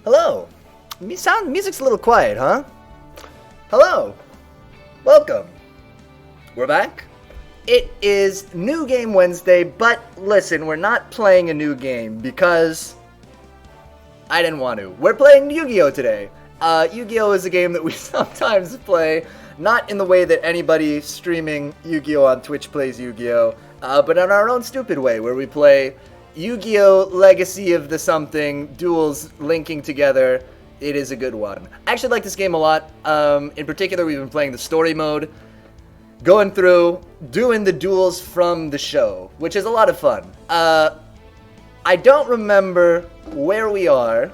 Hello. Music's a little quiet, huh? Hello. Welcome. We're back. It is New Game Wednesday, but listen, we're not playing a new game because I didn't want to. We're playing Yu-Gi-Oh! Today. Yu-Gi-Oh! Is a game that we sometimes play, not in the way that anybody streaming Yu-Gi-Oh! On Twitch plays Yu-Gi-Oh!, but in our own stupid way, where we play Yu-Gi-Oh! Legacy of the something, duels linking together. It is a good one. I actually like this game a lot. In particular, we've been playing the story mode, going through, doing the duels from the show, which is a lot of fun. I don't remember where we are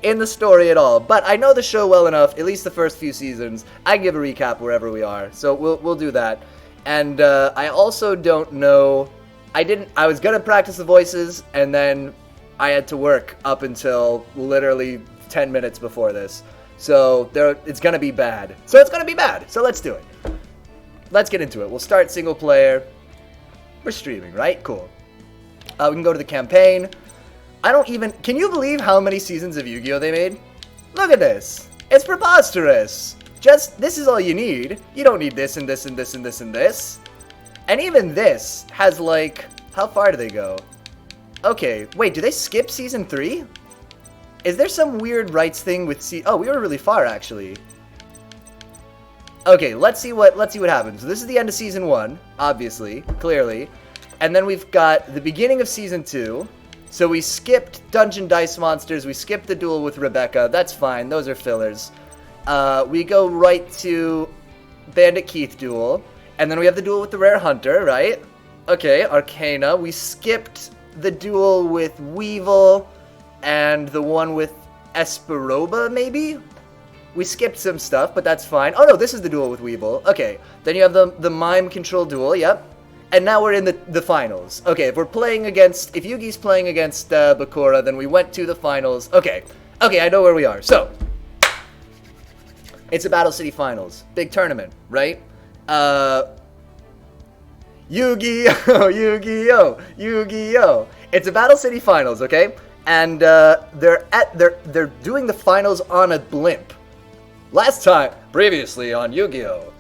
in the story at all, but I know the show well enough, at least the first few seasons. I can give a recap wherever we are, so we'll do that. And I also don't know... I was gonna practice the voices, and then I had to work up until literally 10 minutes before this. So it's gonna be bad. So let's do it. Let's get into it. We'll start single player. We're streaming, right? Cool. We can go to the campaign. Can you believe how many seasons of Yu-Gi-Oh! They made? Look at this. It's preposterous. This is all you need. You don't need this and this and this and this and this. And even this has, like, how far do they go? Okay, wait, do they skip season 3? Is there some weird rights thing with oh, we were really far, actually. Okay, let's see what happens. This is the end of season 1, obviously, clearly. And then we've got the beginning of season 2. So we skipped Dungeon Dice Monsters, we skipped the duel with Rebecca, that's fine, those are fillers. We go right to Bandit Keith duel. And then we have the duel with the Rare Hunter, right? Okay, Arcana. We skipped the duel with Weevil and the one with Esperoba, maybe? We skipped some stuff, but that's fine. Oh no, this is the duel with Weevil. Okay, then you have the Mime Control duel, yep. And now we're in the finals. Okay, if Yugi's playing against Bakura, then we went to the finals. Okay, I know where we are. So, it's a Battle City Finals. Big tournament, right? Yu-Gi-Oh! Yu-Gi-Oh! Yu-Gi-Oh! It's a Battle City Finals, okay? And they're doing the finals on a blimp. Previously on Yu-Gi-Oh!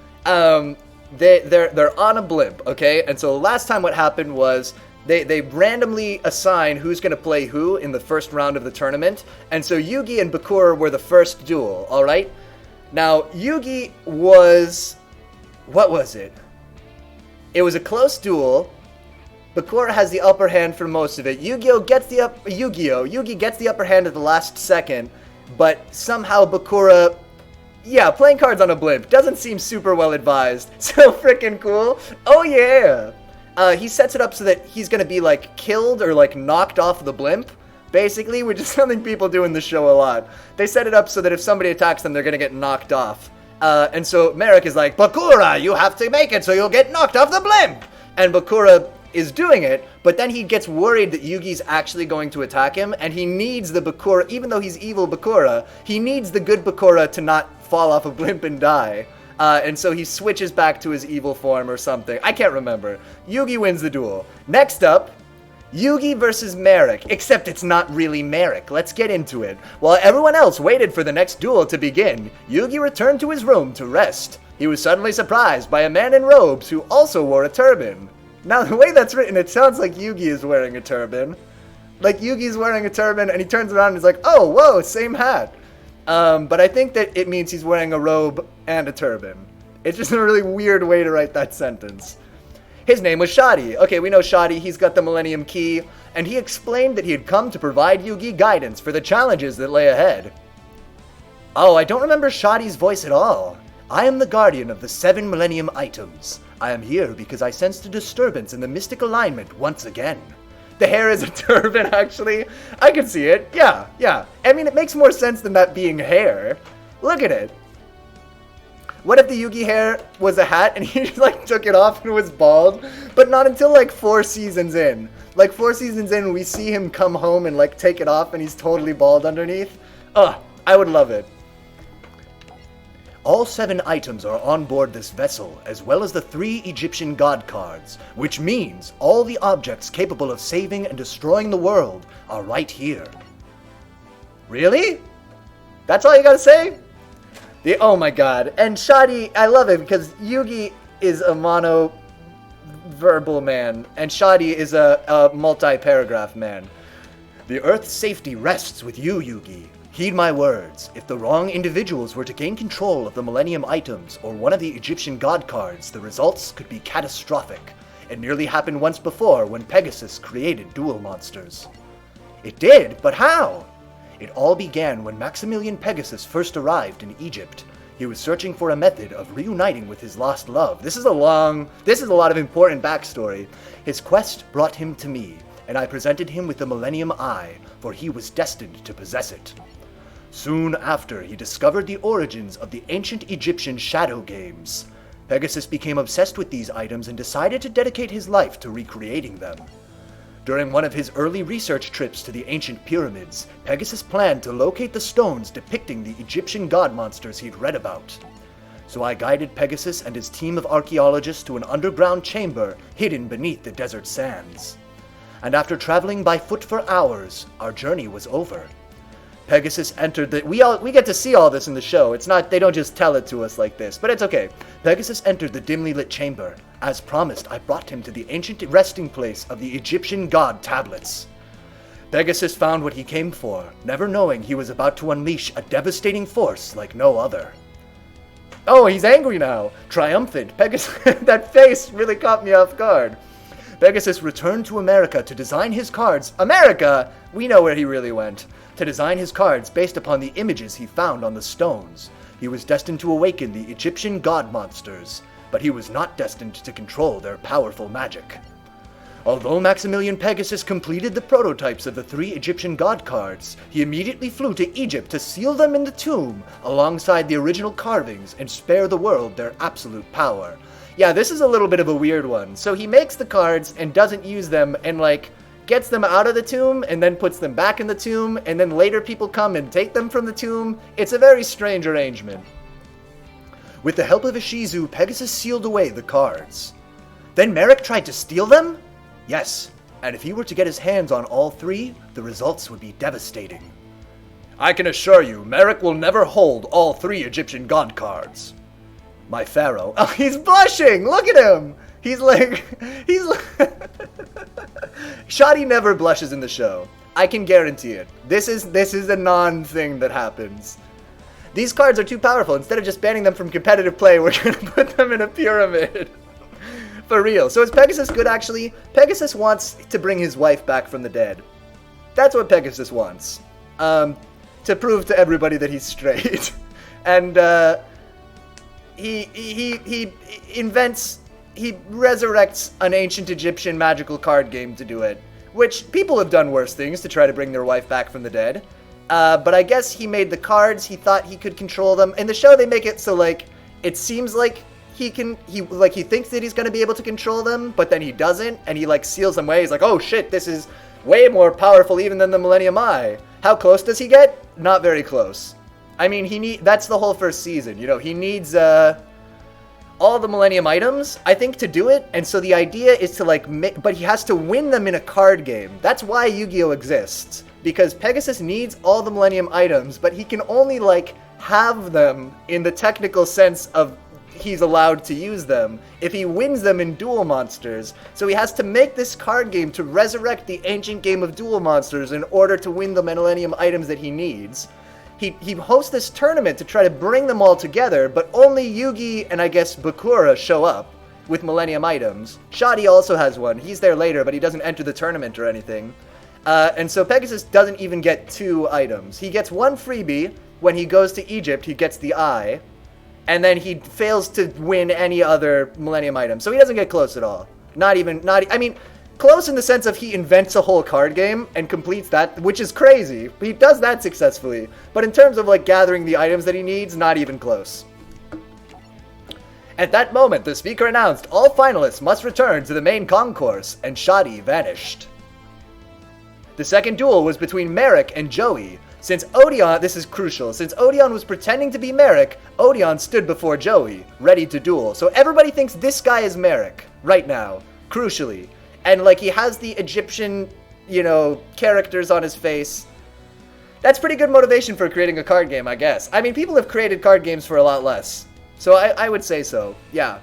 They're on a blimp, okay? And so last time what happened was they randomly assign who's going to play who in the first round of the tournament. And so Yugi and Bakura were the first duel, all right? Now, Yugi was... What was it? It was a close duel. Bakura has the upper hand for most of it. Yugi gets the upper hand at the last second, but somehow Bakura, playing cards on a blimp doesn't seem super well advised. So freaking cool. Oh yeah. He sets it up so that he's gonna be like killed or like knocked off the blimp, basically, which is something people do in the show a lot. They set it up so that if somebody attacks them, they're gonna get knocked off. And so Merrick is like, Bakura, you have to make it so you'll get knocked off the blimp! And Bakura is doing it, but then he gets worried that Yugi's actually going to attack him, and he needs the Bakura, even though he's evil Bakura, he needs the good Bakura to not fall off a blimp and die. And so he switches back to his evil form or something. I can't remember. Yugi wins the duel. Next up, Yugi versus Merrick, except it's not really Merrick. Let's get into it. While everyone else waited for the next duel to begin, Yugi returned to his room to rest. He was suddenly surprised by a man in robes who also wore a turban. Now, the way that's written, it sounds like Yugi is wearing a turban. Like, Yugi's wearing a turban, and he turns around and is like, oh, whoa, same hat. But I think that it means he's wearing a robe and a turban. It's just a really weird way to write that sentence. His name was Shadi. Okay, we know Shadi, he's got the Millennium Key, and he explained that he had come to provide Yugi guidance for the challenges that lay ahead. Oh, I don't remember Shadi's voice at all. I am the guardian of the 7 Millennium items. I am here because I sensed a disturbance in the mystic alignment once again. The hair is a turban, actually. I can see it. Yeah. I mean, it makes more sense than that being hair. Look at it. What if the Yugi hair was a hat and he just, like, took it off and was bald? But not until, like, 4 seasons in. Like, 4 seasons in, we see him come home and, like, take it off and he's totally bald underneath. Ugh, I would love it. All 7 items are on board this vessel, as well as the 3 Egyptian god cards, which means all the objects capable of saving and destroying the world are right here. Really? That's all you gotta say? Oh my god. And Shadi, I love it because Yugi is a mono-verbal man, and Shadi is a multi-paragraph man. The Earth's safety rests with you, Yugi. Heed my words. If the wrong individuals were to gain control of the Millennium items or one of the Egyptian god cards, the results could be catastrophic. It nearly happened once before when Pegasus created duel monsters. It did, but how? It all began when Maximilian Pegasus first arrived in Egypt. He was searching for a method of reuniting with his lost love. This is a lot of important backstory. His quest brought him to me, and I presented him with the Millennium Eye, for he was destined to possess it. Soon after, he discovered the origins of the ancient Egyptian shadow games. Pegasus became obsessed with these items and decided to dedicate his life to recreating them. During one of his early research trips to the ancient pyramids, Pegasus planned to locate the stones depicting the Egyptian god monsters he'd read about. So I guided Pegasus and his team of archaeologists to an underground chamber hidden beneath the desert sands. And after traveling by foot for hours, our journey was over. Pegasus entered the... We get to see all this in the show. It's not... They don't just tell it to us like this, but it's okay. Pegasus entered the dimly lit chamber. As promised, I brought him to the ancient resting place of the Egyptian god tablets. Pegasus found what he came for, never knowing he was about to unleash a devastating force like no other. Oh, he's angry now. Triumphant. Pegasus... That face really caught me off guard. Pegasus returned to America to design his cards. America? We know where he really went. To design his cards based upon the images he found on the stones. He was destined to awaken the Egyptian god monsters, but he was not destined to control their powerful magic. Although Maximilian Pegasus completed the prototypes of the 3 Egyptian god cards, he immediately flew to Egypt to seal them in the tomb alongside the original carvings and spare the world their absolute power. Yeah, this is a little bit of a weird one. So he makes the cards and doesn't use them and gets them out of the tomb and then puts them back in the tomb, and then later people come and take them from the tomb. It's a very strange arrangement. With the help of Ishizu, Pegasus sealed away the cards. Then Merrick tried to steal them? Yes, and if he were to get his hands on all 3, the results would be devastating. I can assure you, Merrick will never hold all 3 Egyptian god cards. My pharaoh... Oh, he's blushing! Look at him! He's Shadi never blushes in the show. I can guarantee it. This is a non-thing that happens. These cards are too powerful. Instead of just banning them from competitive play, we're going to put them in a pyramid. For real. So is Pegasus good, actually? Pegasus wants to bring his wife back from the dead. That's what Pegasus wants. To prove to everybody that he's straight. And, he resurrects an ancient Egyptian magical card game to do it, which people have done worse things to try to bring their wife back from the dead. But I guess he made the cards, he thought he could control them. In the show, they make it so, it seems like he thinks that he's going to be able to control them, but then he doesn't, and he, seals them away. He's like, oh shit, this is way more powerful even than the Millennium Eye. How close does he get? Not very close. I mean, that's the whole first season, he needs, all the Millennium items, I think, to do it, and so the idea is to, but he has to win them in a card game. That's why Yu-Gi-Oh! Exists, because Pegasus needs all the Millennium items, but he can only, have them in the technical sense of he's allowed to use them if he wins them in Duel Monsters. So he has to make this card game to resurrect the ancient game of Duel Monsters in order to win the Millennium items that he needs. He hosts this tournament to try to bring them all together, but only Yugi and I guess Bakura show up with Millennium items. Shadi also has one. He's there later, but he doesn't enter the tournament or anything. And so Pegasus doesn't even get 2 items. He gets 1 freebie. When he goes to Egypt, he gets the eye. And then he fails to win any other Millennium item. So he doesn't get close at all. Close in the sense of he invents a whole card game and completes that, which is crazy. He does that successfully. But in terms of gathering the items that he needs, not even close. At that moment, the speaker announced all finalists must return to the main concourse, and Shadi vanished. The second duel was between Merrick and Joey. Since Odeon, this is crucial, since Odeon was pretending to be Merrick, Odeon stood before Joey, ready to duel. So everybody thinks this guy is Merrick, right now, crucially. And he has the Egyptian, characters on his face. That's pretty good motivation for creating a card game, I guess. I mean, people have created card games for a lot less. So I would say so, yeah.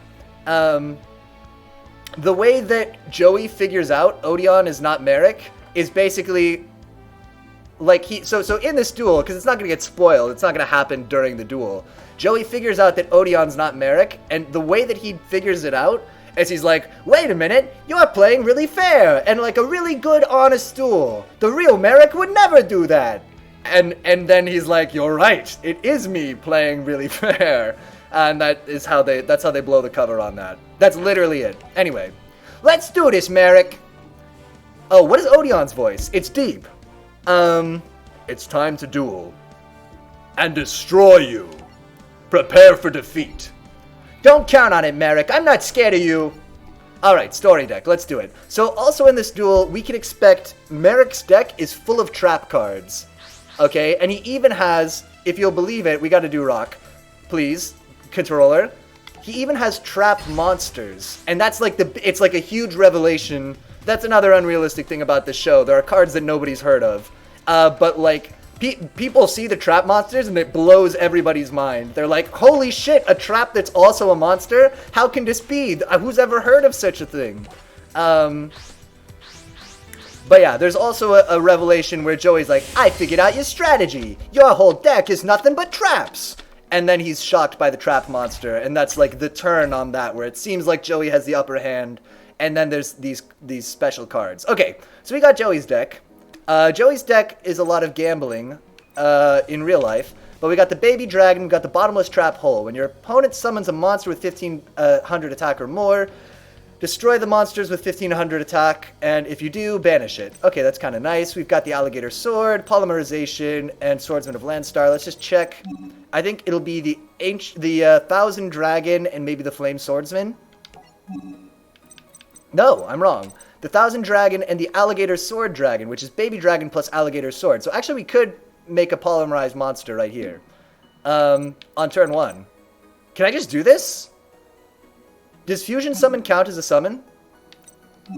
The way that Joey figures out Odeon is not Merrick is basically... Like, so in this duel, because it's not going to get spoiled, it's not going to happen during the duel, Joey figures out that Odeon's not Merrick, and the way that he figures it out is he's like, wait a minute, you're playing really fair, and like a really good, honest duel. The real Merrick would never do that. And then he's like, you're right, it is me playing really fair. And that's how they blow the cover on that. That's literally it. Anyway, let's do this, Merrick. Oh, what is Odeon's voice? It's deep. It's time to duel. And destroy you. Prepare for defeat. Don't count on it, Merrick. I'm not scared of you. Alright, story deck. Let's do it. So, also in this duel, we can expect Merrick's deck is full of trap cards. Okay? And he even has, if you'll believe it, we gotta do rock. Please, controller. He even has trap monsters. And that's like it's like a huge revelation. That's another unrealistic thing about this show. There are cards that nobody's heard of. But like, people see the trap monsters and it blows everybody's mind. They're like, holy shit, a trap that's also a monster? How can this be? Who's ever heard of such a thing? But yeah, there's also a revelation where Joey's like, I figured out your strategy. Your whole deck is nothing but traps. And then he's shocked by the trap monster. And that's like the turn on that, where it seems like Joey has the upper hand. And then there's these special cards. Okay, so we got Joey's deck. Joey's deck is a lot of gambling in real life. But we got the baby dragon, we got the bottomless trap hole. When your opponent summons a monster with 1500 attack or more, destroy the monsters with 1500 attack, and if you do, banish it. Okay, that's kind of nice. We've got the alligator sword, polymerization, and swordsman of Landstar. Let's just check. I think it'll be the thousand dragon and maybe the flame swordsman. No, I'm wrong. The thousand dragon and the alligator sword dragon, which is baby dragon plus alligator sword. So actually, we could make a polymerized monster right here on turn 1. Can I just do this? Does fusion summon count as a summon?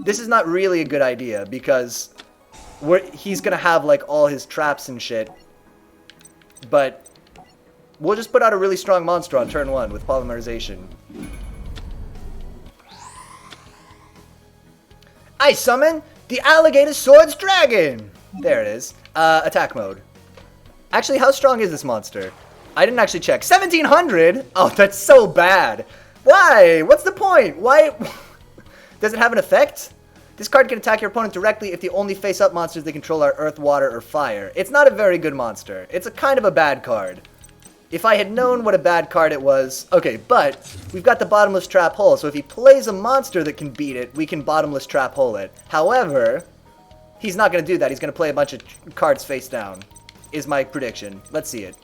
This is not really a good idea because he's going to have like all his traps and shit. But we'll just put out a really strong monster on turn 1 with polymerization. I summon the alligator swords dragon! There it is. Attack mode. Actually, how strong is this monster? I didn't actually check. 1700? Oh, that's so bad. Why? What's the point? Why? Does it have an effect? This card can attack your opponent directly if the only face-up monsters they control are earth, water, or fire. It's not a very good monster. It's a kind of a bad card. If I had known what a bad card it was... Okay, but we've got the bottomless trap hole, so if he plays a monster that can beat it, we can bottomless trap hole it. However, he's not going to do that. He's going to play a bunch of cards face down, is my prediction. Let's see it.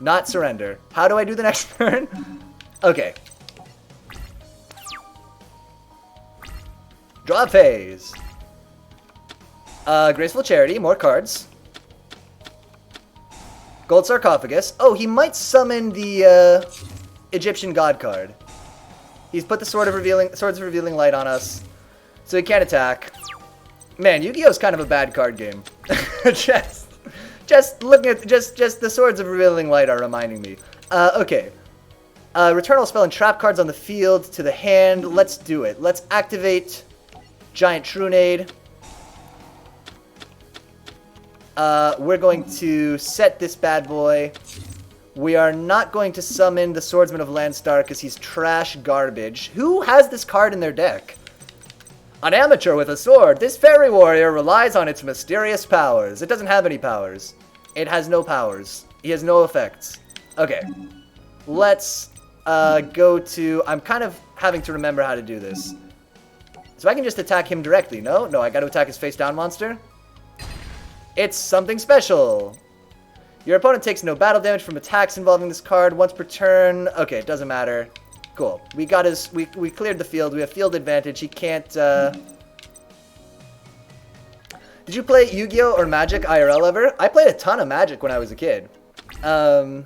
Not surrender. How do I do the next turn? Okay. Draw phase. Graceful Charity, more cards. Gold Sarcophagus. Oh, he might summon the Egyptian God card. He's put the Swords of Revealing Light on us, so he can't attack. Man, Yu-Gi-Oh's kind of a bad card game. just looking at just the Swords of Revealing Light are reminding me. Okay. Return all spell and trap cards on the field to the hand. Let's do it. Let's activate Giant Trunade. We're going to set this bad boy. We are not going to summon the Swordsman of Landstar because he's trash garbage. Who has this card in their deck? An amateur with a sword. This fairy warrior relies on its mysterious powers. It doesn't have any powers. It has no powers. He has no effects. Okay. Let's go to... I'm kind of having to remember how to do this. So I can just attack him directly, no? No, I gotta attack his face-down monster? It's something special! Your opponent takes no battle damage from attacks involving this card once per turn. Okay, it doesn't matter. Cool. We got his... We cleared the field. We have field advantage. He can't, Did you play Yu-Gi-Oh! Or Magic IRL ever? I played a ton of Magic when I was a kid. I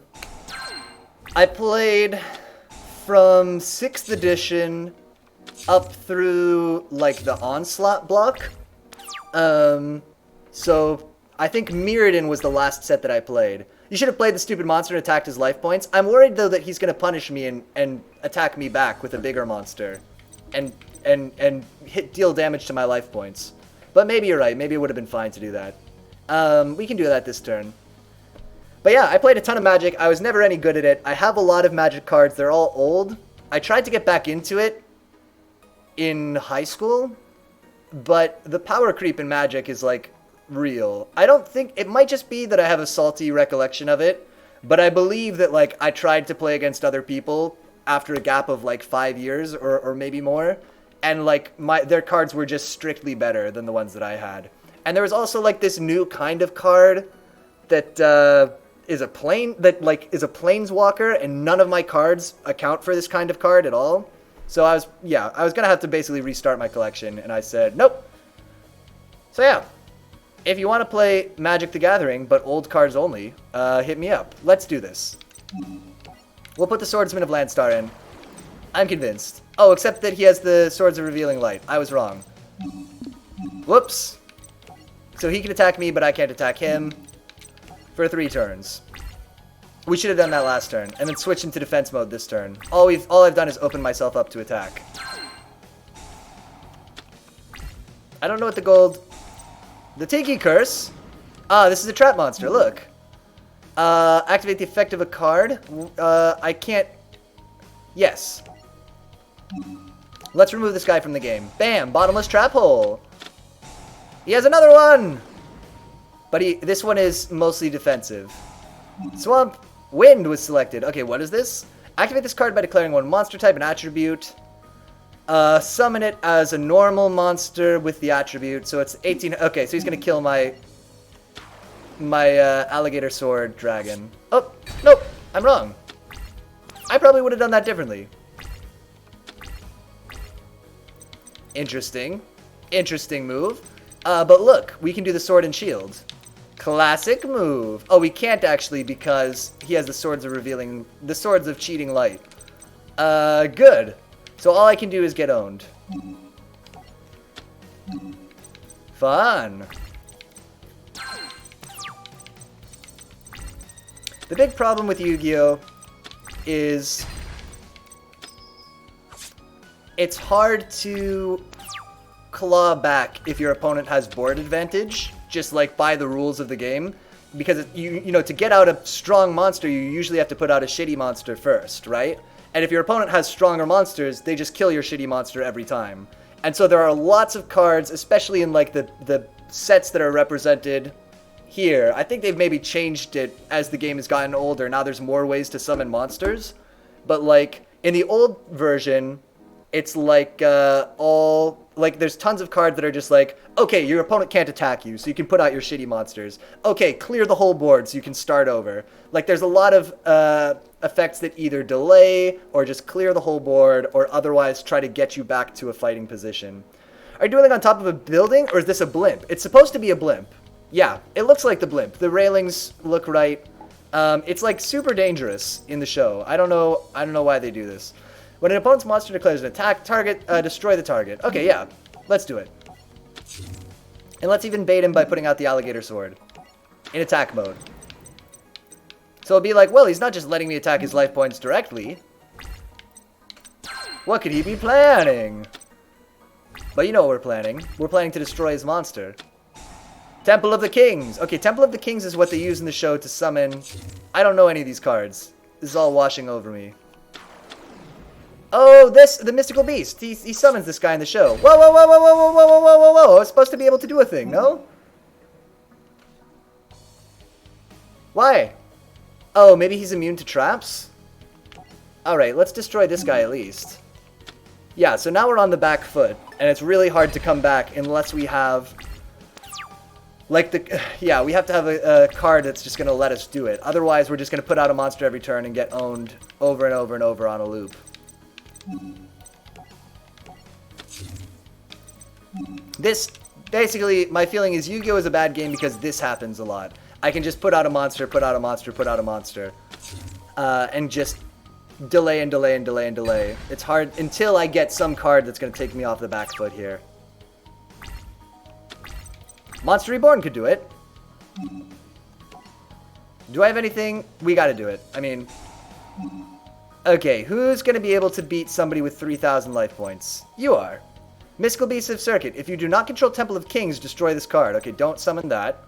played from 6th edition up through, like, the Onslaught block. So I think Mirrodin was the last set that I played. You should have played the stupid monster and attacked his life points. I'm worried, though, that he's going to punish me and attack me back with a bigger monster. And deal damage to my life points. But maybe you're right. Maybe it would have been fine to do that. We can do that this turn. But yeah, I played a ton of Magic. I was never any good at it. I have a lot of Magic cards. They're all old. I tried to get back into it in high school. But the power creep in Magic is, like, real. I don't think... It might just be that I have a salty recollection of it. But I believe that, like, I tried to play against other people after a gap of, like, 5 years or maybe more. And, like, their cards were just strictly better than the ones that I had. And there was also, like, this new kind of card that is a planeswalker, and none of my cards account for this kind of card at all. So I was going to have to basically restart my collection, and I said, nope. So yeah, if you want to play Magic the Gathering, but old cards only, hit me up. Let's do this. We'll put the Swordsman of Landstar in. I'm convinced. Oh, except that he has the Swords of Revealing Light. I was wrong. Whoops. So he can attack me, but I can't attack him for 3 turns. We should have done that last turn, and then switch into defense mode this turn. All I've done is open myself up to attack. I don't know what the gold... The Tiki Curse? Ah, this is a trap monster, look. Activate the effect of a card. I can't... Yes. Let's remove this guy from the game. Bam! Bottomless trap hole. He has another one! But this one is mostly defensive. Swamp Wind was selected. Okay, what is this? Activate this card by declaring one monster type and attribute. Summon it as a normal monster with the attribute. So it's 18... Okay, so he's going to kill my alligator sword dragon. Oh, nope. I'm wrong. I probably would have done that differently. Interesting. Interesting move. But look, we can do the sword and shield. Classic move. Oh, we can't actually because he has the Swords of Cheating Light. Good. So all I can do is get owned. Fun. The big problem with Yu-Gi-Oh! Is it's hard to claw back if your opponent has board advantage, just like by the rules of the game. Because, you know, to get out a strong monster, you usually have to put out a shitty monster first, right? And if your opponent has stronger monsters, they just kill your shitty monster every time. And so there are lots of cards, especially in like the sets that are represented here. I think they've maybe changed it as the game has gotten older. Now there's more ways to summon monsters. But like in the old version, it's like there's tons of cards that are just like, okay, your opponent can't attack you, so you can put out your shitty monsters. Okay, clear the whole board so you can start over. Like there's a lot of effects that either delay or just clear the whole board or otherwise try to get you back to a fighting position. Are you dueling on top of a building or is this a blimp? It's supposed to be a blimp. Yeah, it looks like the blimp. The railings look right. It's like super dangerous in the show. I don't know why they do this. When an opponent's monster declares an attack, destroy the target. Okay, yeah, let's do it. And let's even bait him by putting out the alligator sword in attack mode. So it'll be like, well, he's not just letting me attack his life points directly. What could he be planning? But you know what we're planning. We're planning to destroy his monster. Temple of the Kings. Okay, Temple of the Kings is what they use in the show to summon... I don't know any of these cards. This is all washing over me. Oh, the mystical beast. He summons this guy in the show. Whoa, whoa, whoa, whoa, whoa, whoa, whoa, whoa, whoa, whoa. I was supposed to be able to do a thing, no? Why? Oh, maybe he's immune to traps? Alright, let's destroy this guy at least. Yeah, so now we're on the back foot. And it's really hard to come back unless we have... Like yeah, we have to have a card that's just going to let us do it. Otherwise, we're just going to put out a monster every turn and get owned over and over and over on a loop. This, basically, my feeling is Yu-Gi-Oh! Is a bad game because this happens a lot. I can just put out a monster, put out a monster, put out a monster. And just delay and delay and delay and delay. It's hard until I get some card that's going to take me off the back foot here. Monster Reborn could do it. Do I have anything? We gotta do it. I mean... Okay, who's gonna be able to beat somebody with 3,000 life points? You are. Mystical Beast of Circuit. If you do not control Temple of Kings, destroy this card. Okay, don't summon that.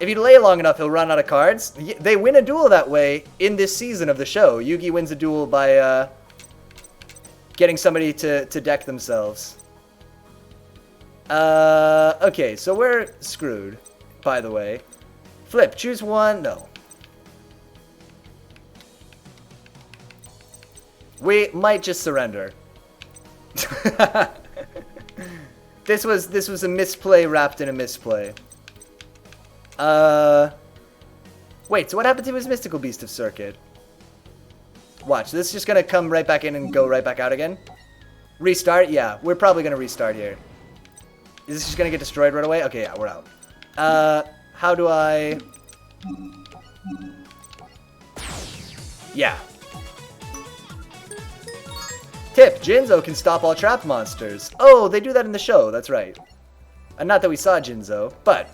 If you delay long enough, he'll run out of cards. They win a duel that way in this season of the show. Yugi wins a duel by getting somebody to deck themselves. Okay, so we're screwed, by the way. Flip, choose one. No. We might just surrender. This was a misplay wrapped in a misplay. Wait, so what happened to his Mystical Beast of Circuit? Watch, this is just gonna come right back in and go right back out again. Restart? Yeah, we're probably gonna restart here. Is this just gonna get destroyed right away? Okay, yeah, we're out. How do I... Yeah. Tip, Jinzo can stop all trap monsters. Oh, they do that in the show, that's right. And not that we saw Jinzo, but...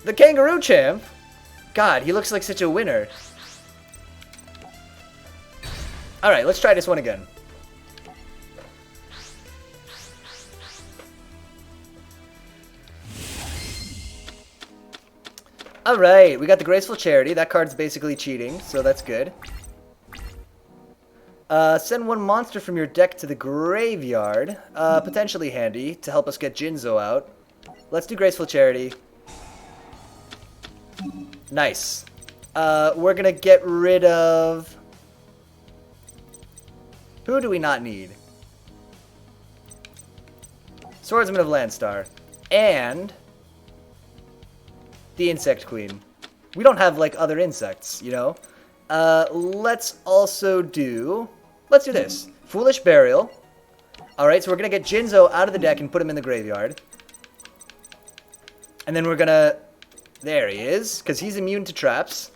The Kangaroo Champ? God, he looks like such a winner. Alright, let's try this one again. Alright, we got the Graceful Charity. That card's basically cheating, so that's good. Send one monster from your deck to the graveyard. Potentially handy to help us get Jinzo out. Let's do Graceful Charity. Nice. We're gonna get rid of... Who do we not need? Swordsman of Landstar. And... the Insect Queen. We don't have, like, other insects, you know? Let's also do... Let's do this. Foolish Burial. Alright, so we're gonna get Jinzo out of the deck and put him in the graveyard. And then we're gonna... There he is, because he's immune to traps.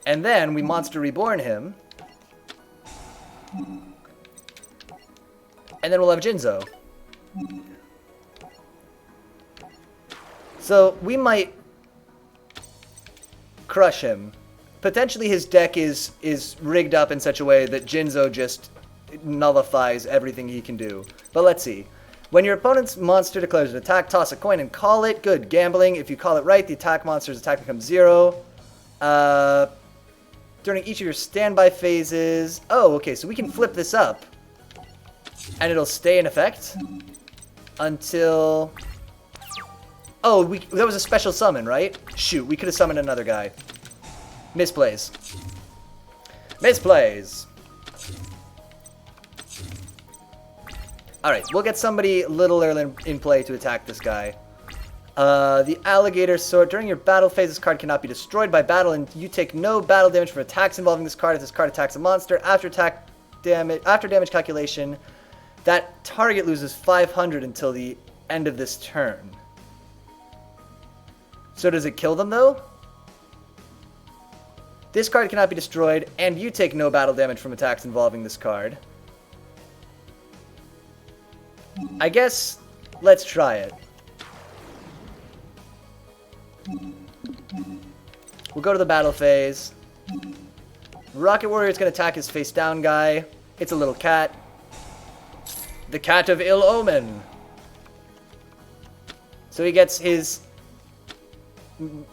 And then we Monster Reborn him. And then we'll have Jinzo. So we might crush him. Potentially his deck is rigged up in such a way that Jinzo just nullifies everything he can do. But let's see. When your opponent's monster declares an attack, toss a coin and call it. Good. Gambling. If you call it right, the attack monster's attack becomes 0. During each of your standby phases... Oh, okay, so we can flip this up. And it'll stay in effect until... Oh, that was a special summon, right? Shoot, we could have summoned another guy. Misplays. Misplays. Alright, we'll get somebody a little early in play to attack this guy. The Alligator Sword. During your battle phase, this card cannot be destroyed by battle, and you take no battle damage from attacks involving this card if this card attacks a monster. After damage calculation, that target loses 500 until the end of this turn. So does it kill them, though? This card cannot be destroyed, and you take no battle damage from attacks involving this card. I guess, let's try it. We'll go to the battle phase. Rocket Warrior is going to attack his face down guy. It's a little cat. The Cat of Ill Omen. So he gets his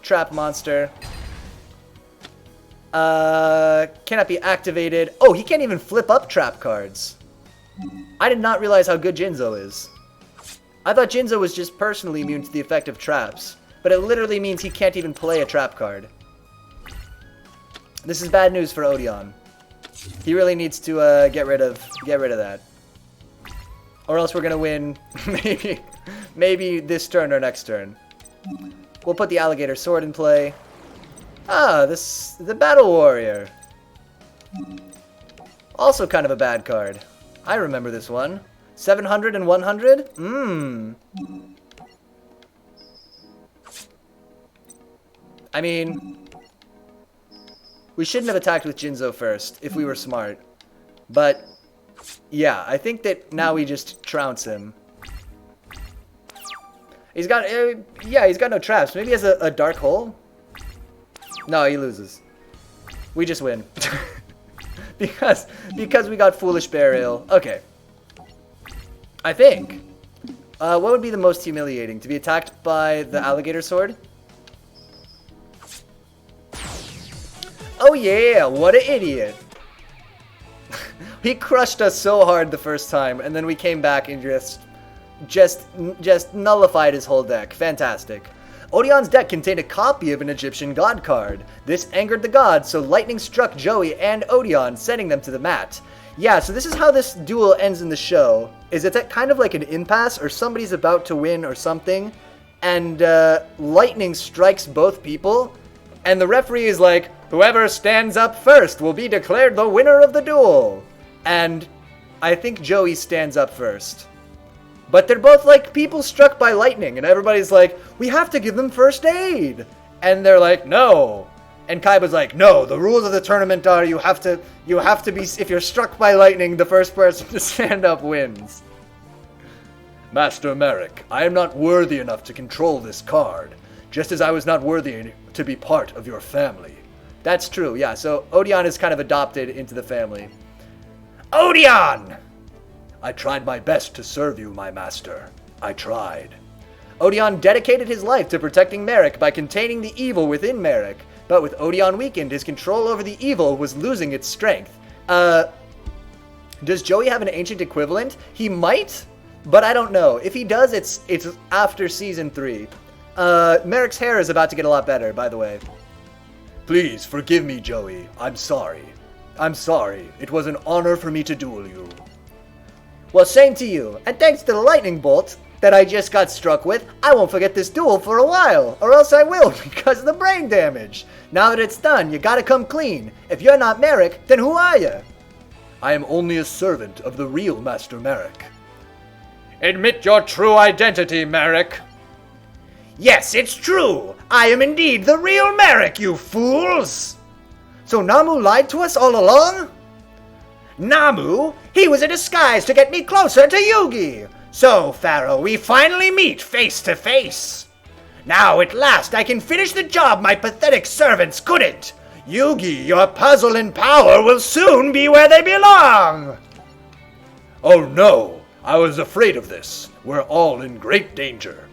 trap monster. Cannot be activated. Oh, he can't even flip up trap cards. I did not realize how good Jinzo is. I thought Jinzo was just personally immune to the effect of traps, but it literally means he can't even play a trap card. This is bad news for Odeon. He really needs to get rid of that, or else we're gonna win. maybe this turn or next turn. We'll put the Alligator Sword in play. The Battle Warrior. Also kind of a bad card. I remember this one. 700 and 100? I mean, we shouldn't have attacked with Jinzo first, if we were smart. But, yeah, I think that now we just trounce him. He's got, yeah, he's got no traps. Maybe he has a dark hole? No, he loses. We just win. because we got Foolish Burial. Okay. I think. What would be the most humiliating? To be attacked by the alligator sword? Oh yeah, what an idiot. He crushed us so hard the first time, and then we came back and just nullified his whole deck. Fantastic. Odion's deck contained a copy of an Egyptian god card. This angered the gods, so lightning struck Joey and Odion, sending them to the mat. Yeah, so this is how this duel ends in the show. Is it's at kind of like an impasse, or somebody's about to win or something, and lightning strikes both people, and the referee is like, whoever stands up first will be declared the winner of the duel. And I think Joey stands up first. But they're both like people struck by lightning, and everybody's like, we have to give them first aid. And they're like, no. And Kaiba's like, no, the rules of the tournament are you have to be, if you're struck by lightning, the first person to stand up wins. Master Merrick, I am not worthy enough to control this card, just as I was not worthy to be part of your family. That's true, yeah, so Odion is kind of adopted into the family. Odion! I tried my best to serve you, my master. I tried. Odion dedicated his life to protecting Merrick by containing the evil within Merrick, but with Odion weakened, his control over the evil was losing its strength. Does Joey have an ancient equivalent? He might, but I don't know. If he does, it's after Season 3. Merrick's hair is about to get a lot better, by the way. Please, forgive me, Joey. I'm sorry. I'm sorry. It was an honor for me to duel you. Well, same to you. And thanks to the lightning bolt that I just got struck with, I won't forget this duel for a while. Or else I will, because of the brain damage. Now that it's done, you gotta come clean. If you're not Merrick, then who are you? I am only a servant of the real Master Merrick. Admit your true identity, Merrick. Yes, it's true. I am indeed the real Merrick, you fools. So Namu lied to us all along? Namu? He was a disguise to get me closer to Yugi. So, Pharaoh, we finally meet face to face. Now, at last, I can finish the job my pathetic servants couldn't. Yugi, your puzzle and power will soon be where they belong. Oh no, I was afraid of this. We're all in great danger.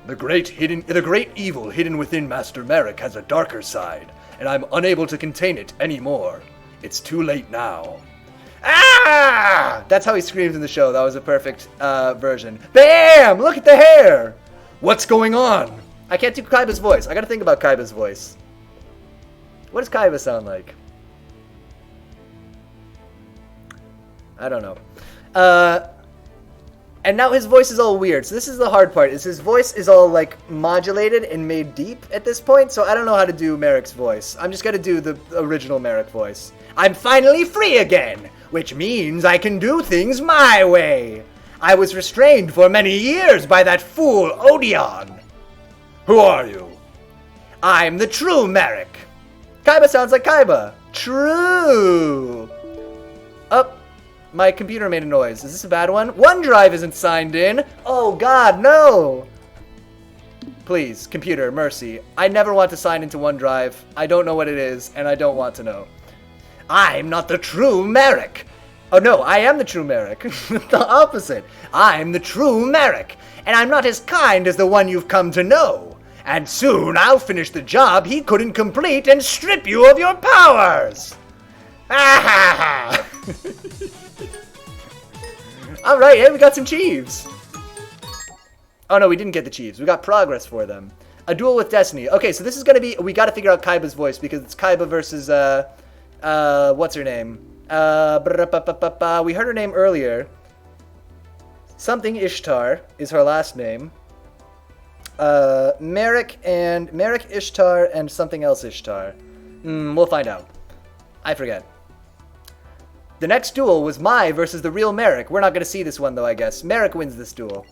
The great evil hidden within Master Merrick has a darker side, and I'm unable to contain it anymore. It's too late now. Ah! That's how he screams in the show. That was a perfect version. Bam! Look at the hair! What's going on? I can't do Kaiba's voice. I gotta think about Kaiba's voice. What does Kaiba sound like? I don't know. And now his voice is all weird. So this is the hard part, is his voice is all like modulated and made deep at this point. So I don't know how to do Merrick's voice. I'm just gonna do the original Merrick voice. I'm finally free again, which means I can do things my way. I was restrained for many years by that fool Odion. Who are you? I'm the true Merrick. Kaiba sounds like Kaiba. True. Oh. My computer made a noise. Is this a bad one? OneDrive isn't signed in. Oh God, no. Please, computer, mercy. I never want to sign into OneDrive. I don't know what it is, and I don't want to know. I'm not the true Merrick. Oh no, I am the true Merrick. The opposite. I'm the true Merrick, and I'm not as kind as the one you've come to know. And soon I'll finish the job he couldn't complete and strip you of your powers. Ah ha ha. Alright, hey, we got some Chiefs. Oh no, we didn't get the Chiefs. We got progress for them. A duel with destiny. Okay, so this is gonna be, we gotta figure out Kaiba's voice because it's Kaiba versus, what's her name? We heard her name earlier. Something Ishtar is her last name. Merrick, Ishtar, and something else Ishtar. We'll find out. I forget. The next duel was Mai versus the real Merrick. We're not going to see this one, though, I guess. Merrick wins this duel.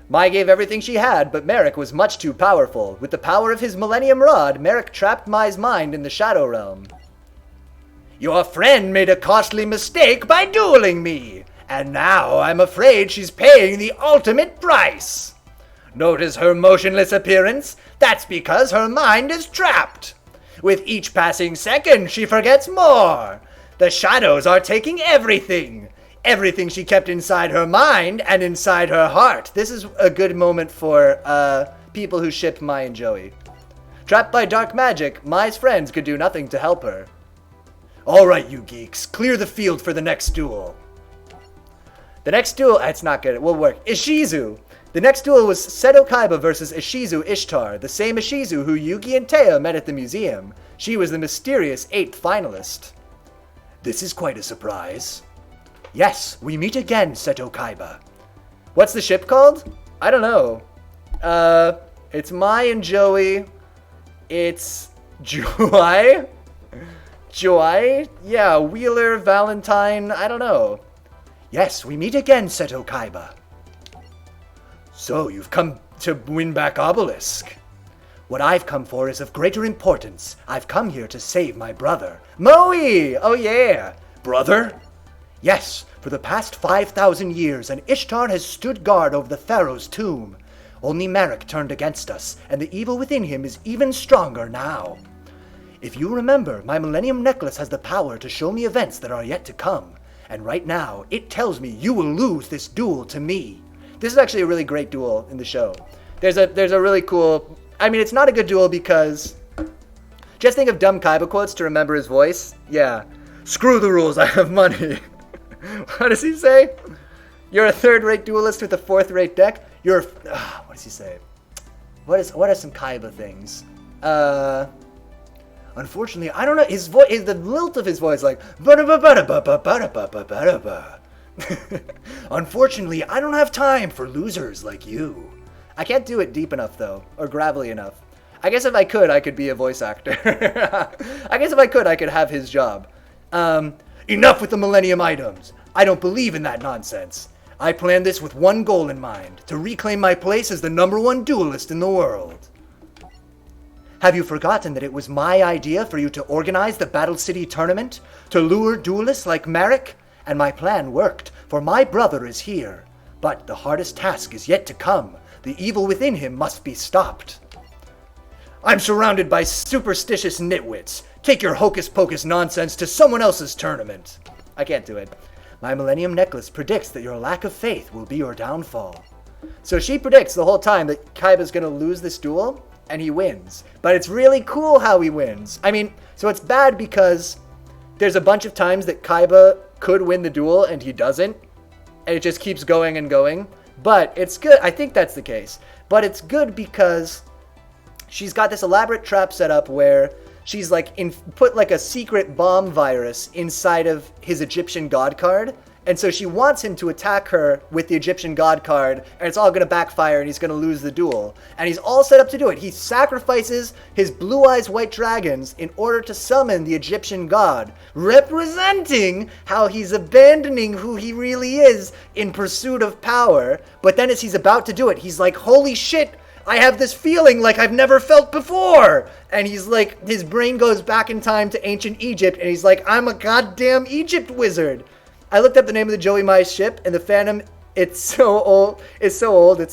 Mai gave everything she had, but Merrick was much too powerful. With the power of his Millennium Rod, Merrick trapped Mai's mind in the Shadow Realm. Your friend made a costly mistake by dueling me, and now I'm afraid she's paying the ultimate price. Notice her motionless appearance? That's because her mind is trapped. With each passing second, she forgets more. The shadows are taking everything. Everything she kept inside her mind and inside her heart. This is a good moment for people who ship Mai and Joey. Trapped by dark magic, Mai's friends could do nothing to help her. Alright, you geeks, clear the field for the next duel. The next duel, it's not good, it will work. Ishizu! The next duel was Seto Kaiba versus Ishizu Ishtar, the same Ishizu who Yugi and Taya met at the museum. She was the mysterious 8th finalist. This is quite a surprise. Yes, we meet again, Seto Kaiba. What's the ship called? I don't know. It's Mai and Joey. It's Joy? Joy? Yeah, Wheeler, Valentine, I don't know. Yes, we meet again, Seto Kaiba. So, you've come to win back Obelisk. What I've come for is of greater importance. I've come here to save my brother. Moe! Oh yeah! Brother? Yes, for the past 5,000 years, an Ishtar has stood guard over the pharaoh's tomb. Only Merrick turned against us, and the evil within him is even stronger now. If you remember, my Millennium Necklace has the power to show me events that are yet to come. And right now, it tells me you will lose this duel to me. This is actually a really great duel in the show. There's a really cool... I mean, it's not a good duel because... Just think of dumb Kaiba quotes to remember his voice. Yeah. Screw the rules, I have money. What does he say? You're a third-rate duelist with a fourth-rate deck? You're... what does he say? What are some Kaiba things? Unfortunately, I don't know. His voice, the lilt of his voice, like... Unfortunately, I don't have time for losers like you. I can't do it deep enough, though, or gravelly enough. I guess if I could be a voice actor. I guess if I could have his job. Enough with the Millennium items. I don't believe in that nonsense. I planned this with one goal in mind, to reclaim my place as the #1 duelist in the world. Have you forgotten that it was my idea for you to organize the Battle City tournament? To lure duelists like Merrick? And my plan worked, for my brother is here. But the hardest task is yet to come. The evil within him must be stopped. I'm surrounded by superstitious nitwits. Take your hocus-pocus nonsense to someone else's tournament. I can't do it. My Millennium Necklace predicts that your lack of faith will be your downfall. So she predicts the whole time that Kaiba's gonna lose this duel, and he wins. But it's really cool how he wins. I mean, so it's bad because there's a bunch of times that Kaiba could win the duel and he doesn't, and it just keeps going and going. But it's good. I think that's the case. But it's good because she's got this elaborate trap set up where she's like put like a secret bomb virus inside of his Egyptian god card. And so she wants him to attack her with the Egyptian god card, and it's all going to backfire and he's going to lose the duel. And he's all set up to do it. He sacrifices his blue eyes white dragons in order to summon the Egyptian god, representing how he's abandoning who he really is in pursuit of power. But then as he's about to do it, he's like, holy shit, I have this feeling like I've never felt before. And he's like, his brain goes back in time to ancient Egypt, and he's like, I'm a goddamn Egypt wizard. I looked up the name of the Joey Mai ship, and the fandom, it's so old, it's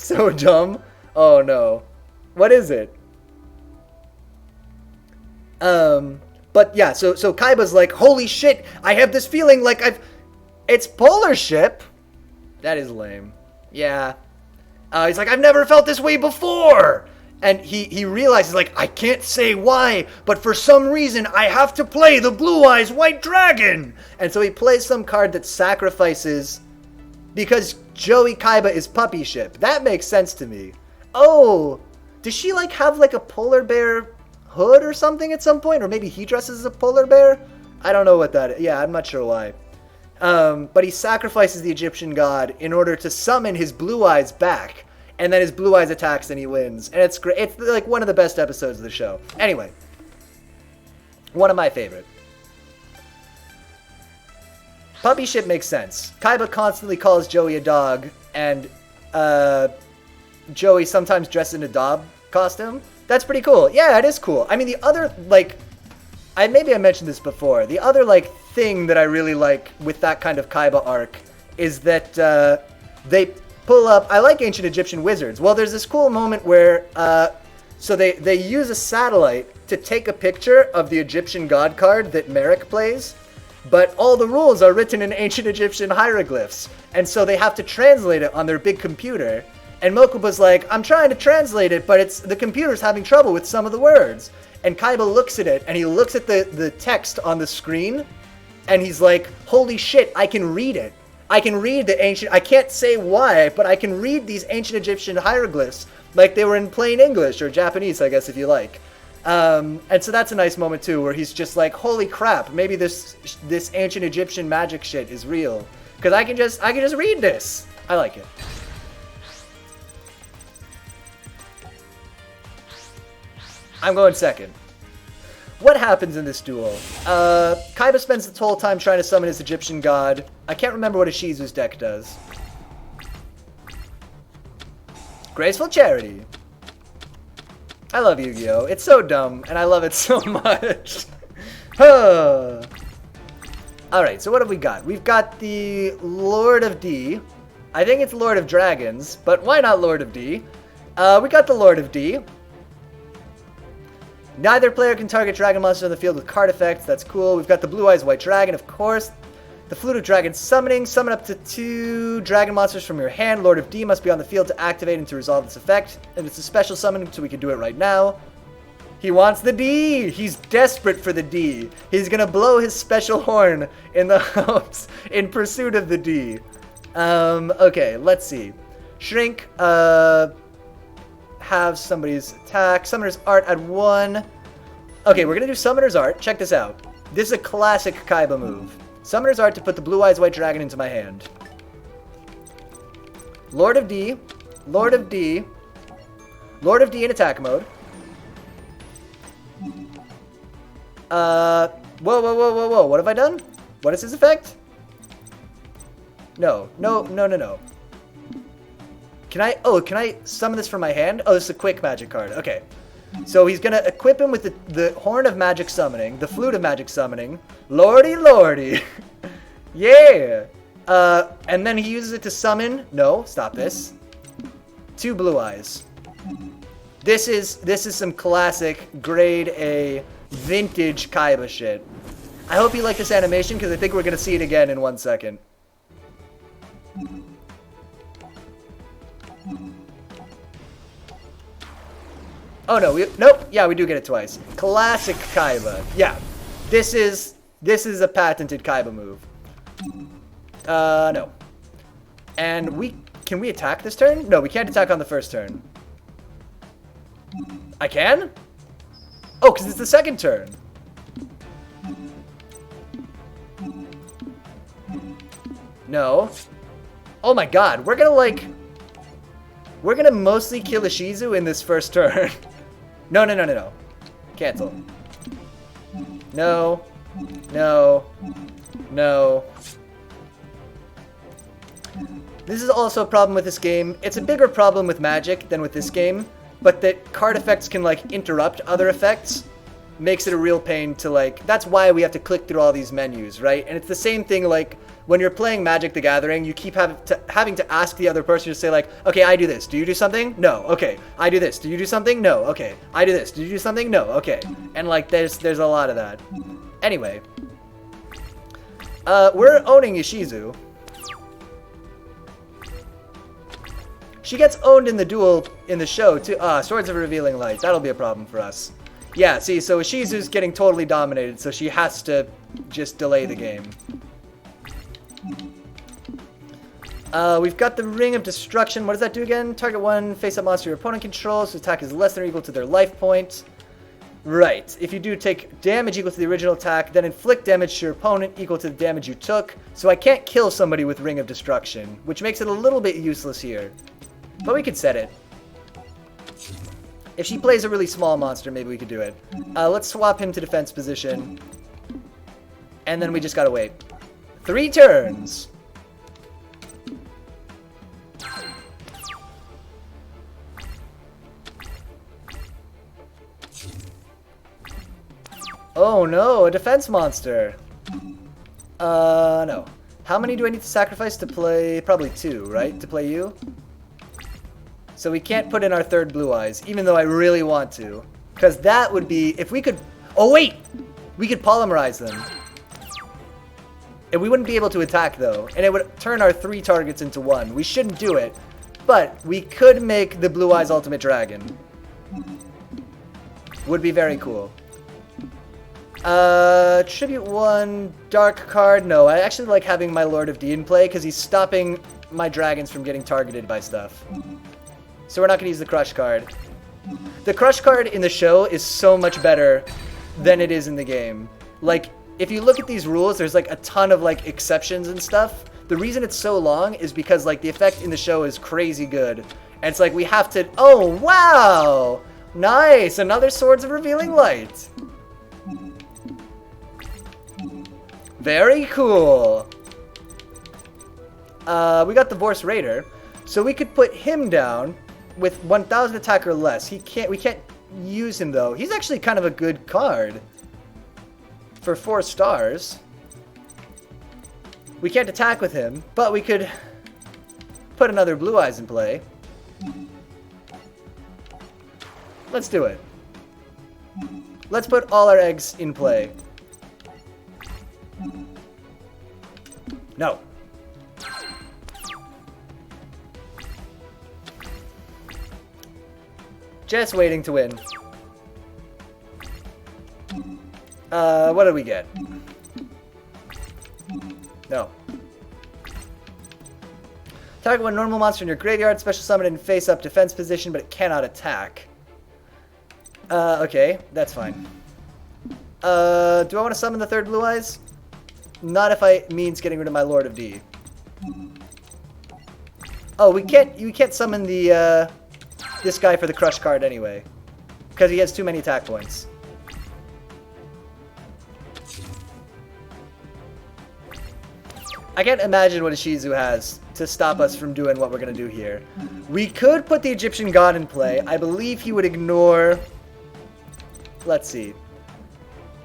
so dumb. Oh no. What is it? But yeah, so Kaiba's like, holy shit, I have this feeling like it's Polar Ship. That is lame. Yeah. He's like, I've never felt this way before. And he realizes, like, I can't say why, but for some reason I have to play the Blue Eyes White Dragon. And so he plays some card that sacrifices, because Joey Kaiba is Puppy Ship. That makes sense to me. Oh, does she like have like a polar bear hood or something at some point? Or maybe he dresses as a polar bear? I don't know what that is. Yeah, I'm not sure why. But he sacrifices the Egyptian god in order to summon his Blue Eyes back. And then his Blue Eyes attacks and he wins. And it's great. It's like one of the best episodes of the show. Anyway. One of my favorite. Puppy Ship makes sense. Kaiba constantly calls Joey a dog. And Joey sometimes dresses in a dog costume. That's pretty cool. Yeah, it is cool. I mean, the other, like... maybe I mentioned this before. The other, like, thing that I really like with that kind of Kaiba arc is that pull up. I like ancient Egyptian wizards. Well, there's this cool moment where so they use a satellite to take a picture of the Egyptian god card that Merrick plays, but all the rules are written in ancient Egyptian hieroglyphs, and so they have to translate it on their big computer. And Mokuba's like, I'm trying to translate it, but the computer's having trouble with some of the words. And Kaiba looks at it, and he looks at the text on the screen, and he's like, holy shit, I can read it. I can read the ancient, I can't say why, but I can read these ancient Egyptian hieroglyphs like they were in plain English, or Japanese, I guess, if you like. And so that's a nice moment too, where he's just like, holy crap, maybe this ancient Egyptian magic shit is real. Because I can just read this. I like it. I'm going second. What happens in this duel? Kaiba spends the whole time trying to summon his Egyptian god. I can't remember what Ishizu's deck does. Graceful Charity. I love Yu-Gi-Oh! It's so dumb, and I love it so much. Alright, so what have we got? We've got the Lord of D. I think it's Lord of Dragons, but why not Lord of D? We got the Lord of D. Neither player can target dragon monsters on the field with card effects. That's cool. We've got the Blue Eyes White Dragon, of course. The Flute of Dragon Summoning. Summon up to 2 dragon monsters from your hand. Lord of D must be on the field to activate and to resolve this effect. And it's a special summon, so we can do it right now. He wants the D! He's desperate for the D. He's gonna blow his special horn in the hopes, in pursuit of the D. Okay, let's see. Shrink, have somebody's attack. Summoner's Art at 1. Okay, we're gonna do Summoner's Art. Check this out. This is a classic Kaiba move. Summoner's Art to put the Blue Eyes White Dragon into my hand. Lord of D. Lord of D. Lord of D in attack mode. Whoa, whoa, whoa, whoa, whoa. What have I done? What is his effect? No. Can I summon this from my hand? Oh, this is a quick magic card. Okay. So he's gonna equip him with the Horn of Magic Summoning, the Flute of Magic Summoning. Lordy, lordy. Yeah. And then he uses it to summon. No, stop this. 2 Blue Eyes. This is some classic grade A vintage Kaiba shit. I hope you like this animation because I think we're gonna see it again in 1 second. Oh no, nope. Yeah, we do get it twice. Classic Kaiba. Yeah, this is a patented Kaiba move. No. And can we attack this turn? No, we can't attack on the first turn. I can? Oh, because it's the second turn. No. Oh my god, we're gonna mostly kill Ishizu in this first turn. No. Cancel. No. This is also a problem with this game. It's a bigger problem with Magic than with this game, but that card effects can, interrupt other effects makes it a real pain to, that's why we have to click through all these menus, right? And it's the same thing, when you're playing Magic the Gathering, you keep having to ask the other person to say, okay, I do this. Do you do something? No. Okay. I do this. Do you do something? No. Okay. I do this. Do you do something? No. Okay. And, there's a lot of that. Anyway. We're owning Ishizu. She gets owned in the duel in the show, too. Swords of Revealing Light. That'll be a problem for us. Yeah, see, so Ishizu's getting totally dominated, so she has to just delay the game. We've got the Ring of Destruction. What does that do again? Target 1 face-up monster your opponent controls. So attack is less than or equal to their life point. Right. If you do take damage equal to the original attack, then inflict damage to your opponent equal to the damage you took. So I can't kill somebody with Ring of Destruction, which makes it a little bit useless here. But we could set it. If she plays a really small monster, maybe we could do it. Let's swap him to defense position. And then we just gotta wait. 3 turns. Oh no, a defense monster. No. How many do I need to sacrifice to play? Probably 2, right? To play you? So we can't put in our third Blue Eyes, even though I really want to. Because that would be... If we could... Oh, wait! We could polymerize them. And we wouldn't be able to attack, though. And it would turn our 3 targets into 1. We shouldn't do it. But we could make the Blue Eyes Ultimate Dragon. Would be very cool. Tribute 1, Dark card. No, I actually like having my Lord of D in play because he's stopping my dragons from getting targeted by stuff. So we're not going to use the Crush card. The Crush card in the show is so much better than it is in the game. Like, if you look at these rules, there's like a ton of like exceptions and stuff. The reason it's so long is because like the effect in the show is crazy good. And it's like we have to... Oh, wow! Nice! Another Swords of Revealing Light. Very cool. We got the Vorse Raider. So we could put him down with 1,000 attack or less. We can't use him though. He's actually kind of a good card. For 4 stars. We can't attack with him, but we could put another Blue Eyes in play. Let's do it. Let's put all our eggs in play. No. Just waiting to win. What did we get? No. Target one normal monster in your graveyard, special summon it in face-up defense position, but it cannot attack. Okay, that's fine. Do I want to summon the third Blue Eyes? Not if it means getting rid of my Lord of D. Oh, you can't summon the, this guy for the Crush card anyway. Because he has too many attack points. I can't imagine what a Shizu has to stop us from doing what we're going to do here. We could put the Egyptian God in play. I believe he would ignore... Let's see.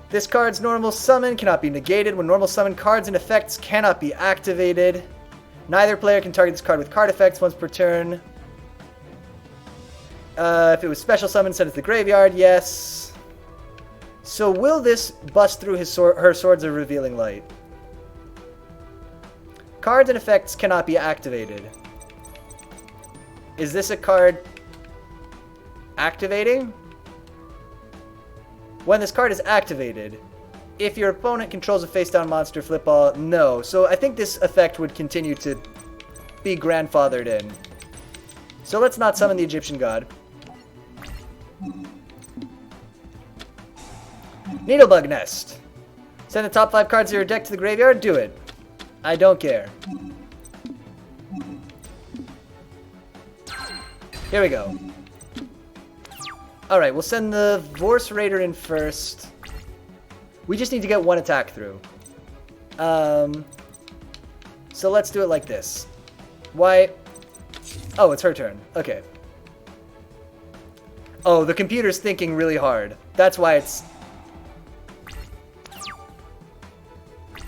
This card's normal summon cannot be negated. When normal summon cards and effects cannot be activated. Neither player can target this card with card effects once per turn. If it was special summon, send it to the graveyard. Yes. So will this bust through her Swords of Revealing Light? Cards and effects cannot be activated. Is this a card activating? When this card is activated, if your opponent controls a face-down monster, flip all, no. So I think this effect would continue to be grandfathered in. So let's not summon the Egyptian God. Needlebug Nest. Send the top 5 cards of your deck to the graveyard, do it. I don't care. Here we go. Alright, we'll send the Vorse Raider in first. We just need to get 1 attack through. So let's do it like this. Why? Oh, it's her turn. Okay. Oh, the computer's thinking really hard. That's why it's...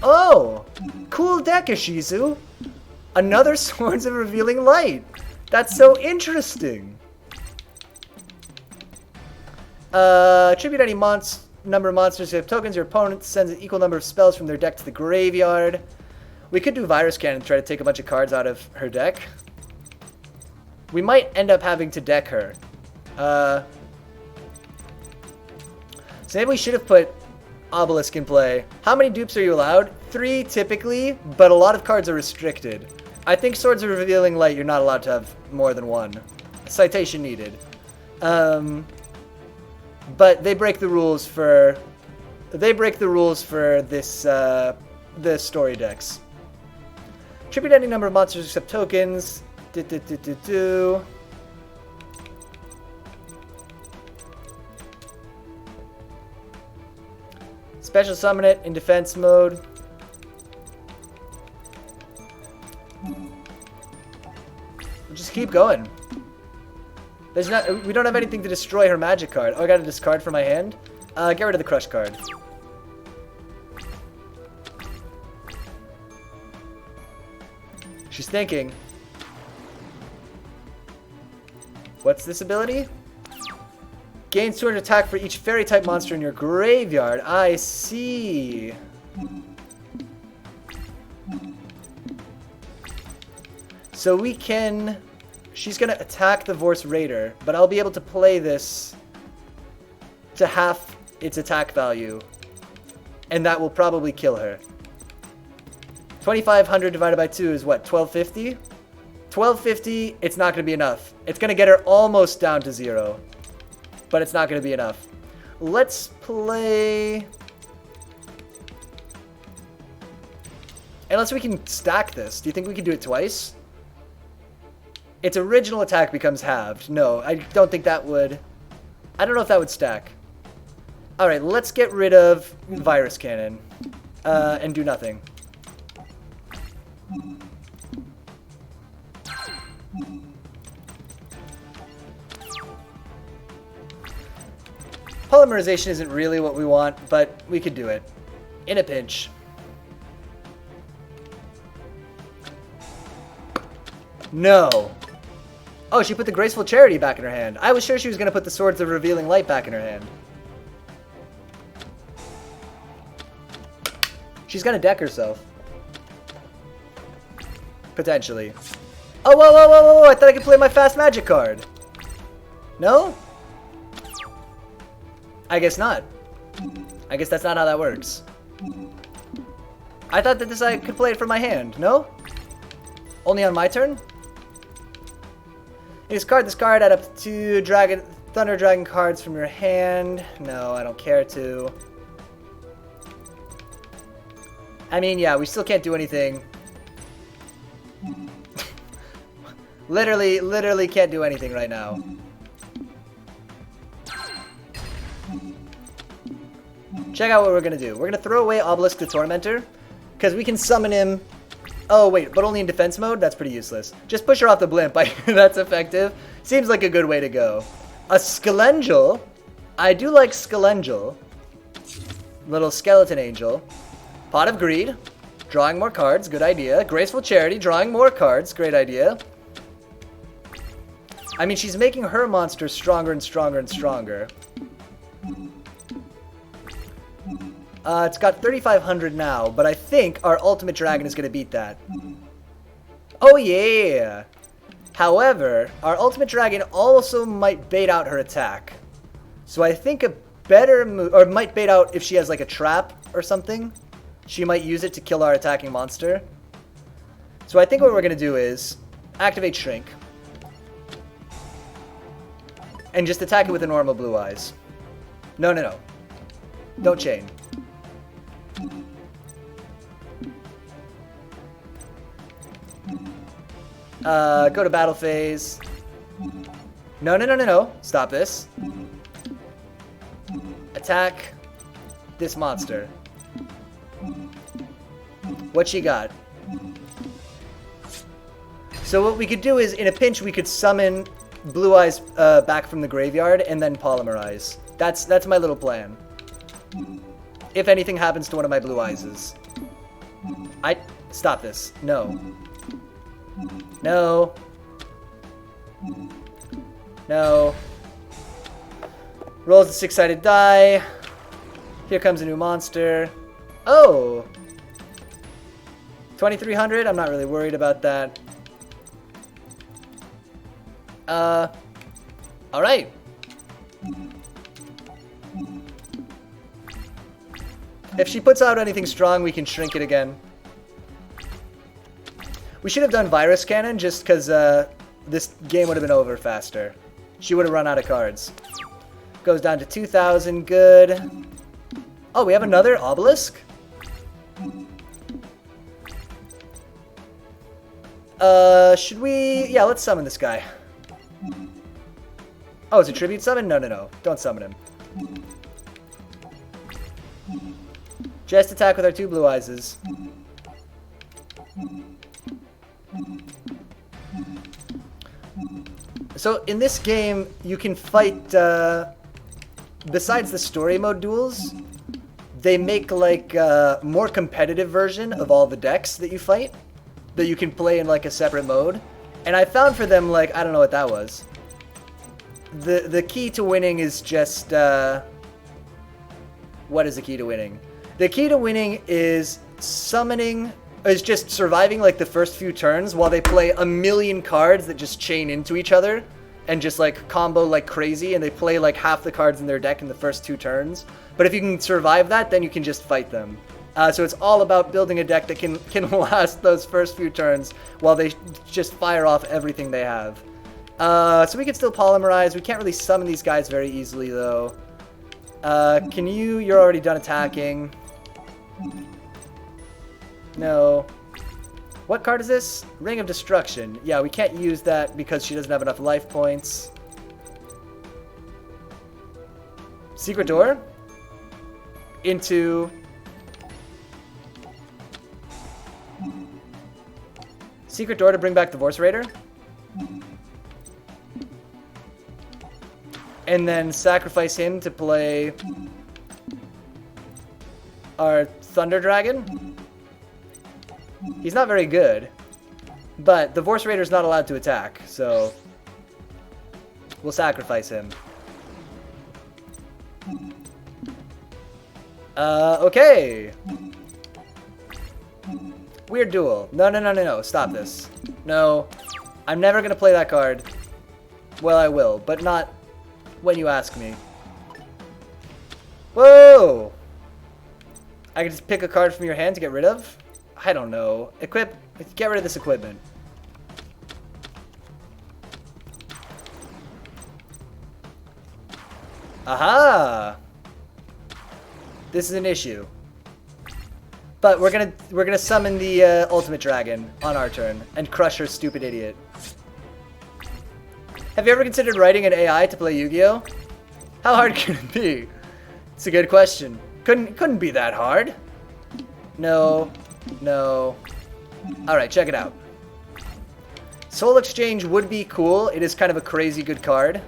Oh! Cool deck, Ishizu! Another Swords of Revealing Light! That's so interesting! Tribute any number of monsters who have tokens. Your opponent sends an equal number of spells from their deck to the graveyard. We could do Virus Cannon and try to take a bunch of cards out of her deck. We might end up having to deck her. So maybe we should have put Obelisk in play. How many dupes are you allowed? 3 typically, but a lot of cards are restricted. I think Swords of Revealing Light, you're not allowed to have more than 1. Citation needed. But they break the rules for... this, the story decks. Tribute any number of monsters except tokens. Special summon it in defense mode. We'll just keep going. We don't have anything to destroy her magic card. Oh, I got a discard from my hand? Get rid of the Crush card. She's thinking. What's this ability? Gains 200 attack for each fairy-type monster in your graveyard. I see. So we can... She's going to attack the Vorse Raider, but I'll be able to play this to half its attack value. And that will probably kill her. 2,500 divided by 2 is what, 1,250? 1,250, it's not going to be enough. It's going to get her almost down to 0. But it's not going to be enough. Let's play... Unless we can stack this. Do you think we can do it twice? Its original attack becomes halved. No, I don't think that would... I don't know if that would stack. Alright, let's get rid of Virus Cannon. And do nothing. Polymerization isn't really what we want, but we could do it. In a pinch. No. Oh, she put the Graceful Charity back in her hand. I was sure she was going to put the Swords of Revealing Light back in her hand. She's going to deck herself. Potentially. Oh, whoa, whoa, whoa, whoa, I thought I could play my Fast Magic card. No? I guess not. I guess that's not how that works. I thought that I could play it from my hand. No? Only on my turn? You discard this card, add up to Thunder Dragon cards from your hand. No, I don't care to. I mean, yeah, we still can't do anything. Literally can't do anything right now. Check out what we're going to do. We're going to throw away Obelisk the Tormentor, because we can summon him... Oh, wait, but only in defense mode? That's pretty useless. Just push her off the blimp. That's effective. Seems like a good way to go. A Skelengel. I do like Skelengel. Little skeleton angel. Pot of Greed. Drawing more cards. Good idea. Graceful Charity. Drawing more cards. Great idea. I mean, she's making her monster stronger and stronger and stronger. It's got 3,500 now, but I think our Ultimate Dragon is going to beat that. Oh, yeah! However, our Ultimate Dragon also might bait out her attack. So I think a better move... Or might bait out if she has, like, a trap or something. She might use it to kill our attacking monster. So I think what we're going to do is activate Shrink. And just attack it with a normal Blue Eyes. No, no, no. Don't chain. Go to battle phase. No, no, no, no, no. Stop this. Attack this monster. What she got? So what we could do is, in a pinch, we could summon Blue Eyes back from the graveyard and then polymerize. That's my little plan. If anything happens to one of my Blue Eyes. Stop this. No. No. No. Rolls the 6-sided die. Here comes a new monster. Oh! 2,300? I'm not really worried about that. Alright. If she puts out anything strong, we can shrink it again. We should have done Virus Cannon just because this game would have been over faster. She would have run out of cards. Goes down to 2,000. Good. Oh, we have another Obelisk? Should we... Yeah, let's summon this guy. Oh, it's a tribute summon? No, no, no. Don't summon him. Just attack with our 2 Blue Eyes. So, in this game, you can fight, besides the story mode duels, they make, like, a more competitive version of all the decks that you fight. that you can play in like a separate mode. And I found for them, like, I don't know what that was. The key to winning is just, what is the key to winning? The key to winning is just surviving like the first few turns while they play a million cards that just chain into each other and just like combo like crazy, and they play like half the cards in their deck in the first 2 turns. But if you can survive that, then you can just fight them. So it's all about building a deck that can last those first few turns while they just fire off everything they have. So we can still polymerize. We can't really summon these guys very easily though. You're already done attacking. No. What card is this? Ring of Destruction. Yeah, we can't use that because she doesn't have enough life points. Secret Door? Into... Secret Door to bring back the Vorse Raider. And then sacrifice him to play our Thunder Dragon. He's not very good, but the Vorse Raider is not allowed to attack, so we'll sacrifice him. Okay. Weird duel. No. Stop this. No. I'm never going to play that card. Well, I will, but not when you ask me. Whoa! I can just pick a card from your hand to get rid of? I don't know. Equip. Get rid of this equipment. Aha! This is an issue. But we're gonna summon the Ultimate Dragon on our turn and crush her stupid idiot. Have you ever considered writing an AI to play Yu-Gi-Oh? How hard can it be? It's a good question. Couldn't be that hard. No. Alright, check it out. Soul Exchange would be cool. It is kind of a crazy good card.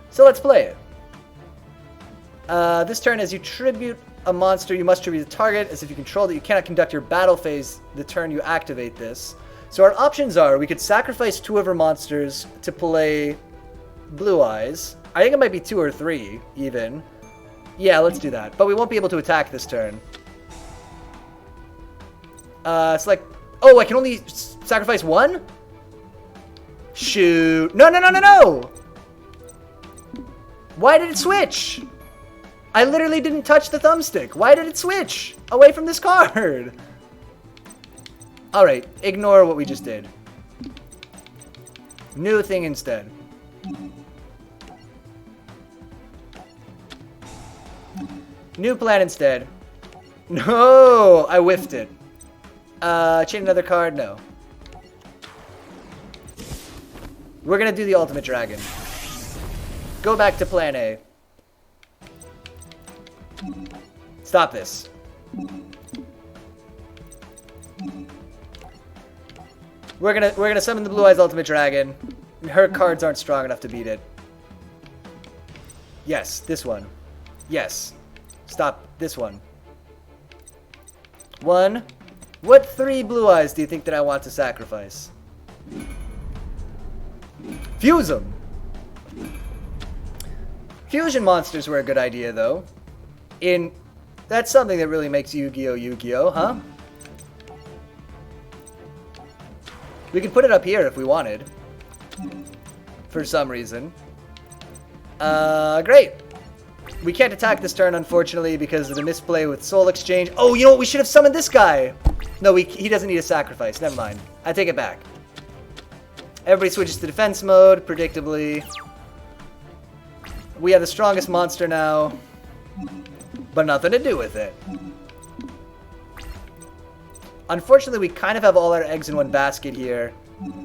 So let's play it. This turn, as you tribute a monster, you must tribute the target as if you control it. You cannot conduct your battle phase the turn you activate this. So our options are, we could sacrifice 2 of our monsters to play Blue Eyes. I think it might be 2 or 3, even. Yeah, let's do that. But we won't be able to attack this turn. It's like... Oh, I can only sacrifice 1? Shoot. No! Why did it switch? I literally didn't touch the thumbstick. Why did it switch away from this card? Alright, ignore what we just did. New thing instead. New plan instead. No! I whiffed it. Chain another card? No. We're gonna do the Ultimate Dragon. Go back to plan A. Stop this. We're gonna summon the Blue Eyes Ultimate Dragon. Her cards aren't strong enough to beat it. Yes, this one. Yes. Stop this one. 1. What 3 Blue Eyes do you think that I want to sacrifice? Fuse them! Fusion monsters were a good idea, though. That's something that really makes Yu-Gi-Oh! Yu-Gi-Oh! Huh? We could put it up here if we wanted. For some reason. Great! We can't attack this turn, unfortunately, because of the misplay with Soul Exchange. Oh, you know what? We should have summoned this guy! No, he doesn't need a sacrifice. Never mind. I take it back. Everybody switches to defense mode, predictably. We have the strongest monster now, but nothing to do with it. Unfortunately, we kind of have all our eggs in one basket here,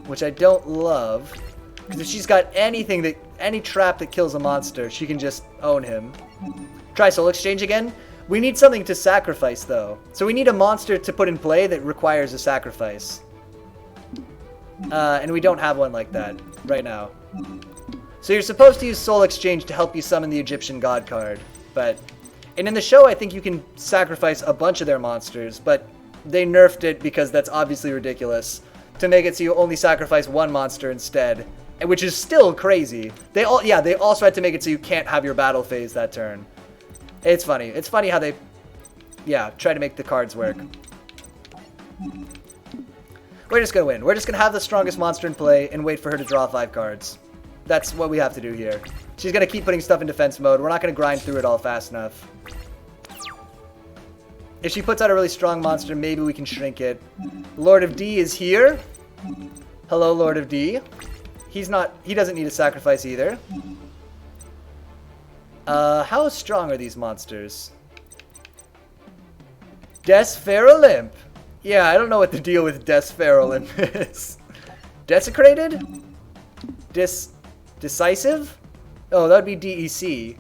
which I don't love. Because if she's got any trap that kills a monster, she can just own him. Try Soul Exchange again. We need something to sacrifice, though. So we need a monster to put in play that requires a sacrifice. And we don't have one like that right now. So you're supposed to use Soul Exchange to help you summon the Egyptian God card. And in the show, I think you can sacrifice a bunch of their monsters, but they nerfed it because that's obviously ridiculous. To make it so you only sacrifice one monster instead, which is still crazy. They also had to make it so you can't have your battle phase that turn. It's funny. It's funny how they, try to make the cards work. We're just gonna win. We're just gonna have the strongest monster in play and wait for her to draw 5 cards. That's what we have to do here. She's gonna keep putting stuff in defense mode. We're not gonna grind through it all fast enough. If she puts out a really strong monster, maybe we can shrink it. Lord of D is here. Hello, Lord of D. He doesn't need a sacrifice either. How strong are these monsters? Desferolimp. Yeah, I don't know what the deal with Desferolimp is. Desecrated? Decisive? Oh, that would be DEC.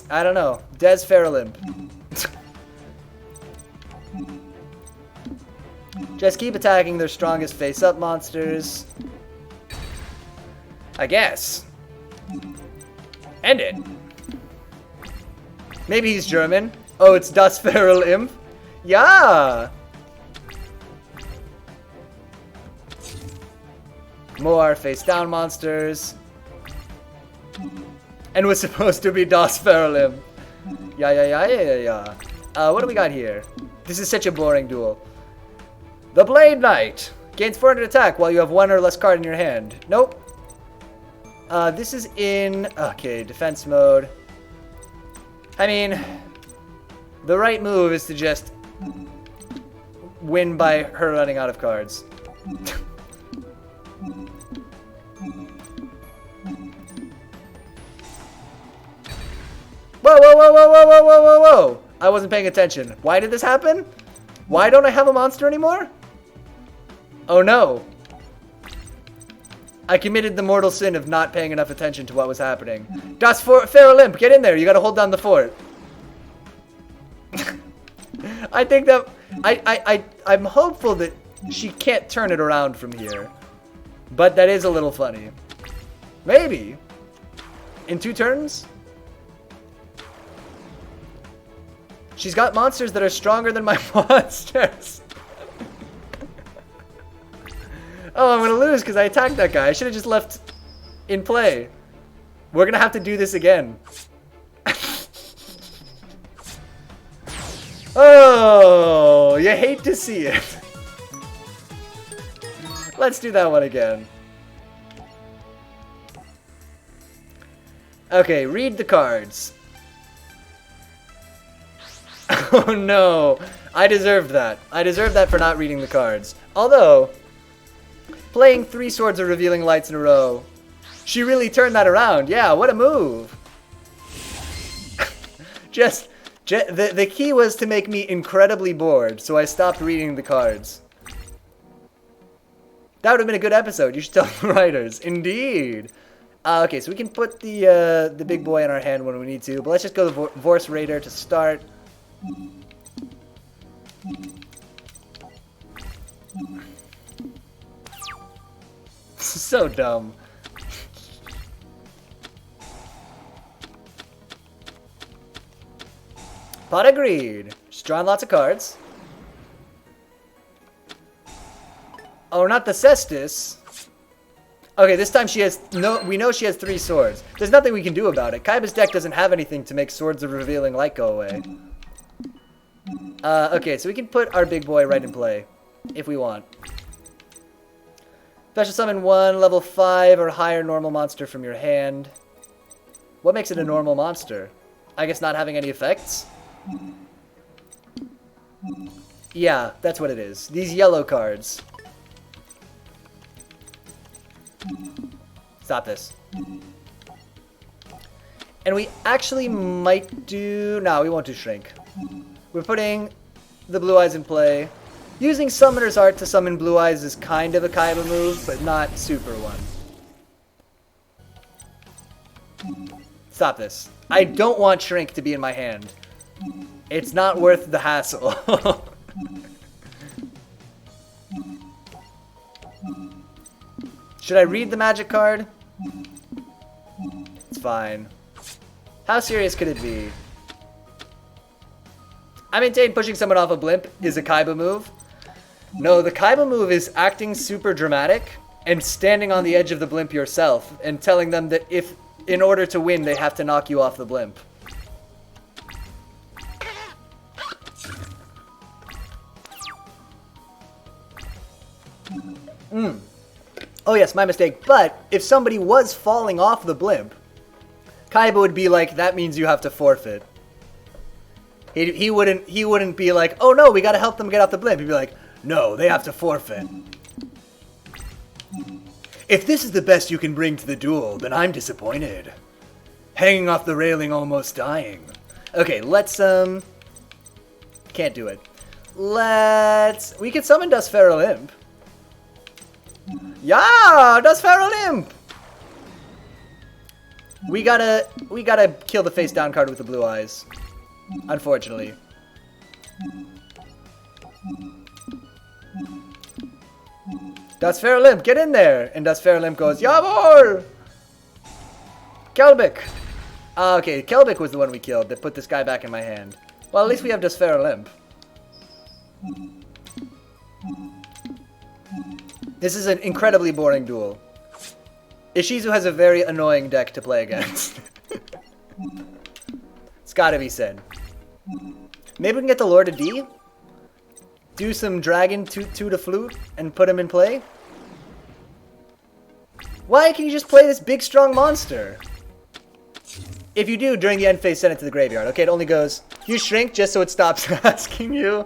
I don't know. Desferolimp. Just keep attacking their strongest face-up monsters. I guess. End it. Maybe he's German. Oh, it's Das Feral Imp? Yeah! More face-down monsters. And was supposed to be Das Feral Imp. Yeah. What do we got here? This is such a boring duel. The Blade Knight gains 400 attack while you have 1 or less card in your hand. Nope. This is in, defense mode. I mean, the right move is to just win by her running out of cards. Whoa. I wasn't paying attention. Why did this happen? Why don't I have a monster anymore? Oh no. I committed the mortal sin of not paying enough attention to what was happening. Das Feral Imp, get in there. You gotta hold down the fort. I think that... I'm hopeful that she can't turn it around from here. But that is a little funny. Maybe. In 2 turns? She's got monsters that are stronger than my monsters. Oh, I'm gonna lose because I attacked that guy. I should have just left in play. We're gonna have to do this again. Oh, you hate to see it. Let's do that one again. Okay, read the cards. Oh no, I deserved that. I deserved that for not reading the cards. Although, playing 3 Swords of Revealing Lights in a row, she really turned that around. Yeah, what a move. The key was to make me incredibly bored, so I stopped reading the cards. That would have been a good episode. You should tell the writers. Indeed. Okay, so we can put the big boy in our hand when we need to, but let's just go the Vorse Raider to start. So dumb. Pot agreed. She's drawing lots of cards. Oh, not the Cestus. Okay, this time she has we know she has 3 swords. There's nothing we can do about it. Kaiba's deck doesn't have anything to make Swords of Revealing Light go away. Okay, so we can put our big boy right in play if we want. Special summon 1 level 5 or higher normal monster from your hand. What makes it a normal monster? I guess not having any effects? Yeah, that's what it is. These yellow cards. Stop this. And we actually might do... No, we won't do Shrink. We're putting the Blue Eyes in play. Using Summoner's Art to summon Blue Eyes is kind of a Kaiba move, but not super one. Stop this. I don't want Shrink to be in my hand. It's not worth the hassle. Should I read the magic card? It's fine. How serious could it be? I maintain pushing someone off a blimp is a Kaiba move. No, the Kaiba move is acting super dramatic and standing on the edge of the blimp yourself and telling them that if, in order to win, they have to knock you off the blimp. Oh yes, my mistake. But if somebody was falling off the blimp, Kaiba would be like, that means you have to forfeit. He wouldn't be like, oh no, we gotta help them get off the blimp. He'd be like, no, they have to forfeit. If this is the best you can bring to the duel, then I'm disappointed. Hanging off the railing, almost dying. Okay, let's, can't do it. We could summon Dustferal Imp. Yeah, Dustferal Imp! We gotta kill the face down card with the blue eyes. Unfortunately. Dustferal Imp, get in there! And Dustferal Imp goes, Yavor! Kelbic! Okay, Kelbic was the one we killed that put this guy back in my hand. Well, at least we have Dustferal Imp. This is an incredibly boring duel. Ishizu has a very annoying deck to play against. It's gotta be said. Maybe we can get the Lord of D? Do some Dragon toot a flute and put him in play? Why can't you just play this big strong monster? If you do, during the end phase, send it to the graveyard. Okay, it only goes, you shrink just so it stops asking you.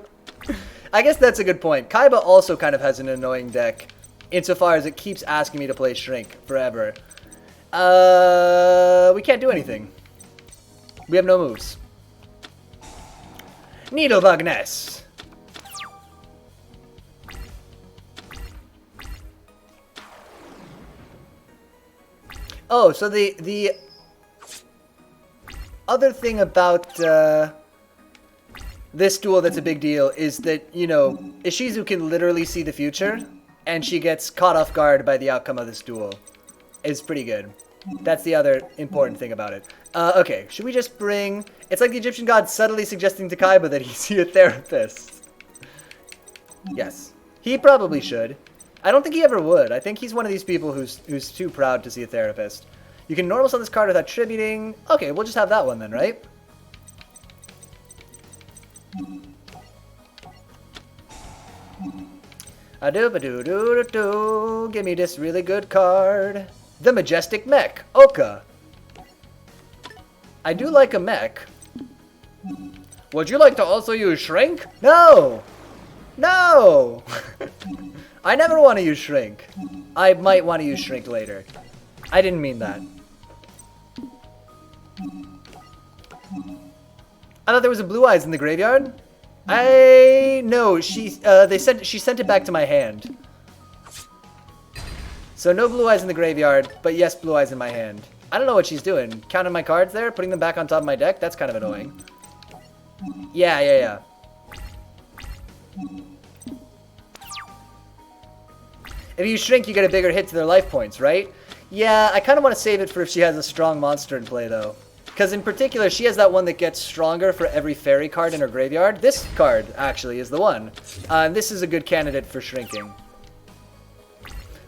I guess that's a good point. Kaiba also kind of has an annoying deck, insofar as it keeps asking me to play Shrink forever. We can't do anything. We have no moves. Needlebug Nest. Oh, so the other thing about this duel that's a big deal is that, you know, Ishizu can literally see the future, and she gets caught off guard by the outcome of this duel. It's pretty good. That's the other important thing about it. Okay, should we just bring... It's like the Egyptian god subtly suggesting to Kaiba that he see a therapist. Yes. He probably should. I don't think he ever would. I think he's one of these people who's too proud to see a therapist. You can normal summon this card without tributing. Okay, we'll just have that one then, right? A-doo-ba-doo-doo-doo-doo. Give me this really good card. The Majestic Mech, Oka. I do like a mech. Would you like to also use Shrink? No! No! I never want to use Shrink. I might want to use Shrink later. I didn't mean that. I thought there was a Blue Eyes in the graveyard. No, she sent it back to my hand. So no Blue Eyes in the graveyard, but yes, Blue Eyes in my hand. I don't know what she's doing. Counting my cards there, putting them back on top of my deck. That's kind of annoying. Yeah. If you shrink, you get a bigger hit to their life points, right? Yeah, I kind of want to save it for if she has a strong monster in play, though. Because in particular, she has that one that gets stronger for every fairy card in her graveyard. This card, actually, is the one. And this is a good candidate for shrinking.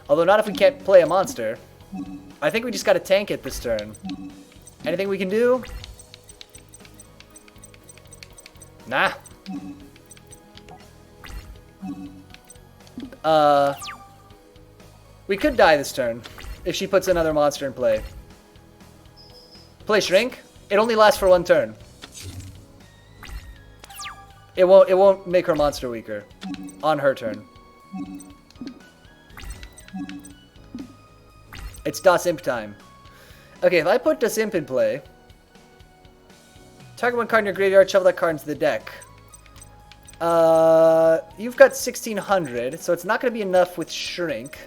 Although not if we can't play a monster. I think we just gotta tank it this turn. Anything we can do? Nah. We could die this turn if she puts another monster in play. Play Shrink. It only lasts for one turn. It won't make her monster weaker on her turn. It's Das Imp time. Okay, if I put Das Imp in play, target one card in your graveyard, shuffle that card into the deck. You've got 1600, so it's not going to be enough with Shrink.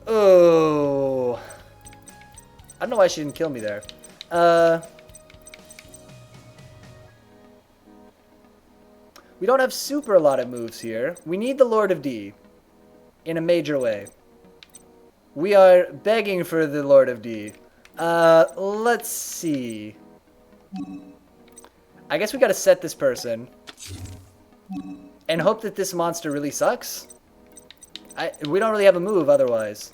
Oh. I don't know why she didn't kill me there. We don't have super a lot of moves here. We need the Lord of D in a major way. We are begging for the Lord of D. Let's see. I guess we gotta set this person. And hope that this monster really sucks. We don't really have a move otherwise.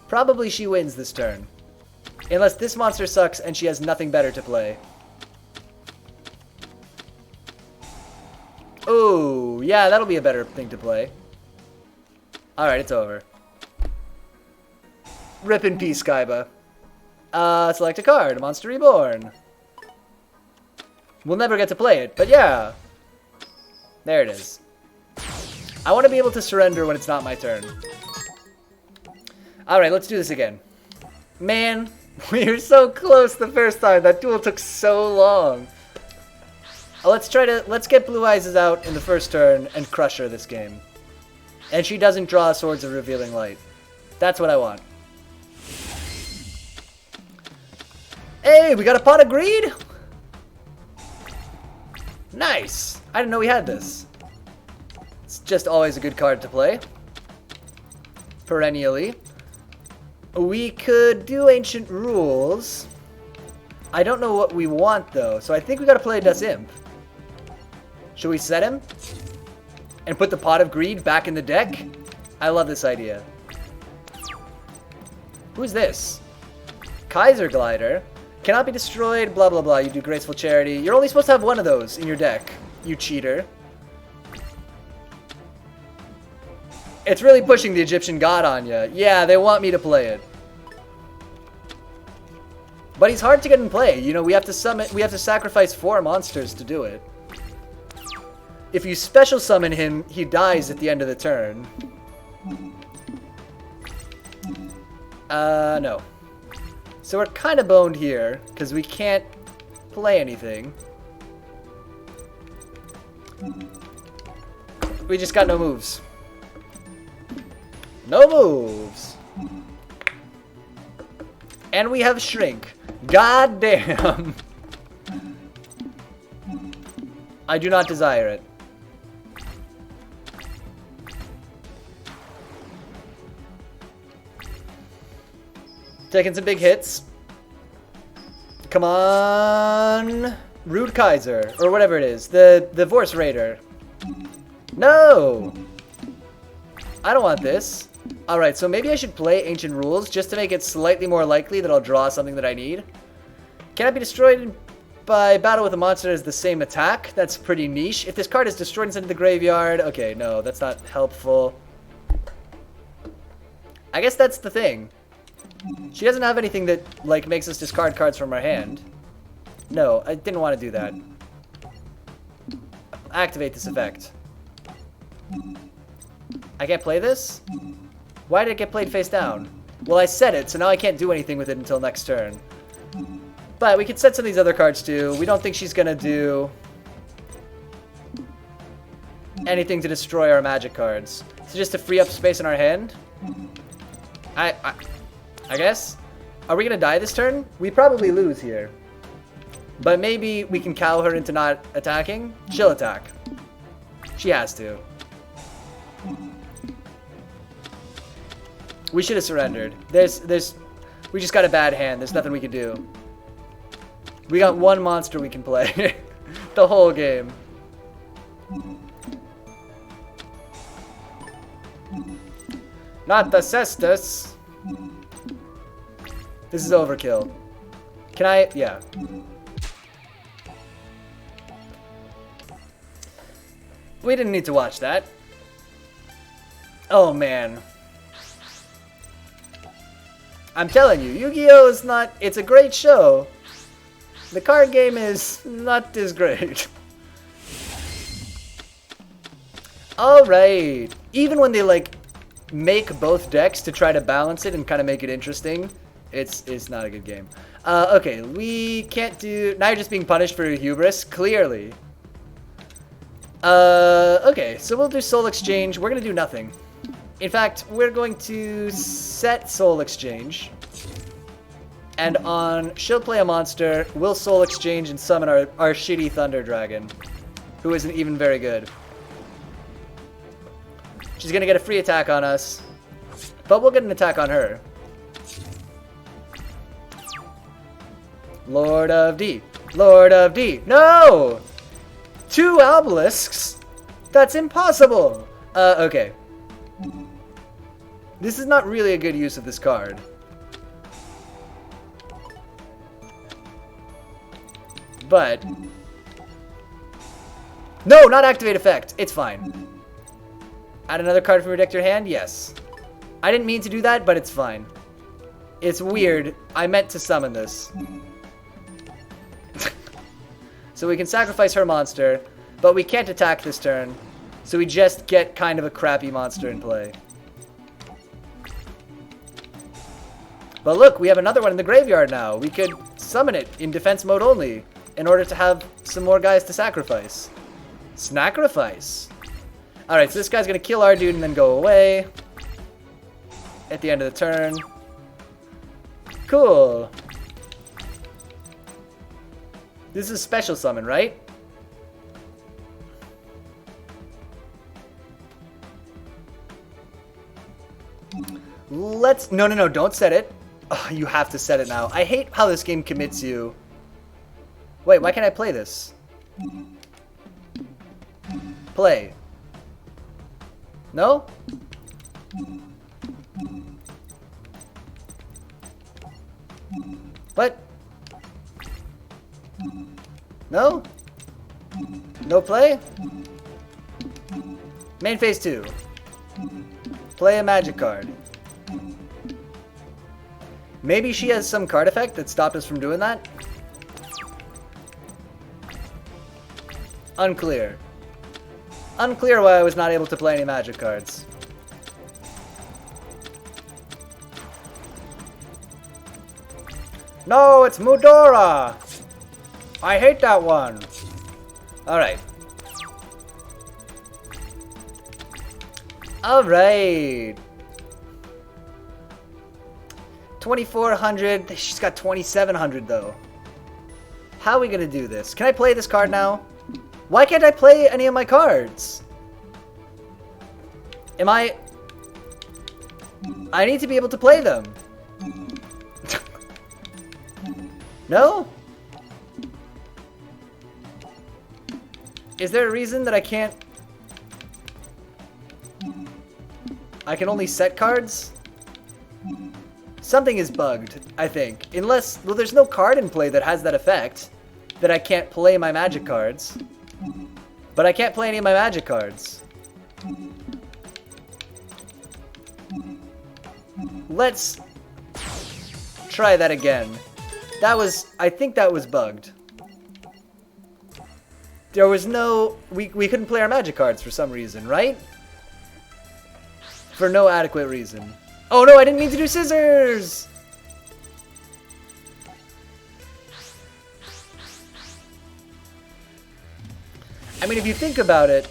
Probably she wins this turn. Unless this monster sucks and she has nothing better to play. Oh, yeah, that'll be a better thing to play. Alright, it's over. Rip in peace, Kaiba. Select a card, Monster Reborn. We'll never get to play it, but yeah. There it is. I want to be able to surrender when it's not my turn. Alright, let's do this again. Man, we were so close the first time. That duel took so long. Let's get Blue Eyes out in the first turn and crush her this game. And she doesn't draw Swords of Revealing Light. That's what I want. Hey, we got a Pot of Greed? Nice! I didn't know we had this. It's just always a good card to play. Perennially. We could do Ancient Rules. I don't know what we want, though, so I think we gotta play Das Imp. Should we set him? And put the Pot of Greed back in the deck? I love this idea. Who's this? Kaiser Glider. Cannot be destroyed, blah blah blah. You do Graceful Charity. You're only supposed to have one of those in your deck, you cheater. It's really pushing the Egyptian God on you. Yeah, they want me to play it. But he's hard to get in play. You know, we have to sacrifice 4 monsters to do it. If you special summon him, he dies at the end of the turn. No. So we're kind of boned here, because we can't play anything. We just got no moves. No moves! And we have Shrink. God damn! I do not desire it. Taking some big hits. Come on. Rude Kaiser. Or whatever it is. The Vorse Raider. No! I don't want this. Alright, so maybe I should play Ancient Rules just to make it slightly more likely that I'll draw something that I need. Cannot be destroyed by battle with a monster that has the same attack. That's pretty niche. If this card is destroyed and sent to the graveyard... Okay, no, that's not helpful. I guess that's the thing. She doesn't have anything that, like, makes us discard cards from our hand. No, I didn't want to do that. Activate this effect. I can't play this? Why did it get played face down? Well, I set it, so now I can't do anything with it until next turn. But we could set some of these other cards too. We don't think she's gonna do anything to destroy our magic cards. So just to free up space in our hand? I guess? Are we gonna die this turn? We probably lose here. But maybe we can cow her into not attacking? She'll attack. She has to. We should have surrendered. We just got a bad hand. There's nothing we can do. We got one monster we can play. The whole game. Not the cestus. This is overkill. Can I? Yeah. We didn't need to watch that. Oh, man. I'm telling you, Yu-Gi-Oh! Is not... It's a great show. The card game is not as great. Alright. Even when they, like, make both decks to try to balance it and kind of make it interesting, it's not a good game. Okay, we can't do... Now you're just being punished for your hubris, clearly. Okay, so we'll do Soul Exchange. We're gonna do nothing. In fact, we're going to set Soul Exchange. And she'll play a monster, we'll Soul Exchange and summon our shitty Thunder Dragon, who isn't even very good. She's gonna get a free attack on us, but we'll get an attack on her. Lord of D. Lord of D. No! 2 obelisks? That's impossible! Okay. This is not really a good use of this card. But... No, not activate effect. It's fine. Add another card from your deck to your hand? Yes. I didn't mean to do that, but it's fine. It's weird. I meant to summon this. So we can sacrifice her monster, but we can't attack this turn. So we just get kind of a crappy monster in play. But look, we have another one in the graveyard now. We could summon it in defense mode only in order to have some more guys to sacrifice. Snacrifice. Alright, so this guy's going to kill our dude and then go away at the end of the turn. Cool. This is a special summon, right? Let's... No, don't set it. Oh, you have to set it now. I hate how this game commits you. Wait, why can't I play this? Play. No? What? No? No play? Main phase 2. Play a magic card. Maybe she has some card effect that stopped us from doing that? Unclear. Unclear why I was not able to play any magic cards. No, it's Mudora! I hate that one! Alright. Alright! 2,400. She's got 2,700 though. How are we gonna do this? Can I play this card now? Why can't I play any of my cards? I need to be able to play them. No? Is there a reason that I can't... I can only set cards? Something is bugged, I think. Unless, well, there's no card in play that has that effect. That I can't play my magic cards. But I can't play any of my magic cards. Let's try that again. I think that was bugged. There was no, we couldn't play our magic cards for some reason, right? For no adequate reason. Oh no, I didn't mean to do scissors! I mean, if you think about it,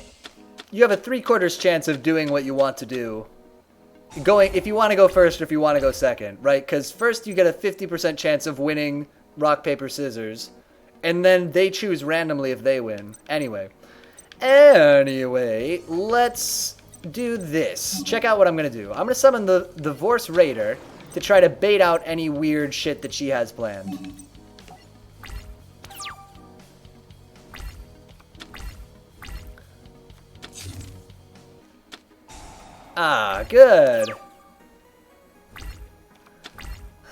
you have a 3/4 chance of doing what you want to do. If you want to go first or if you want to go second, right? Because first you get a 50% chance of winning rock, paper, scissors. And then they choose randomly if they win. Anyway, let's do this. Check out what I'm going to do. I'm going to summon the Vorse Raider to try to bait out any weird shit that she has planned. Ah, good.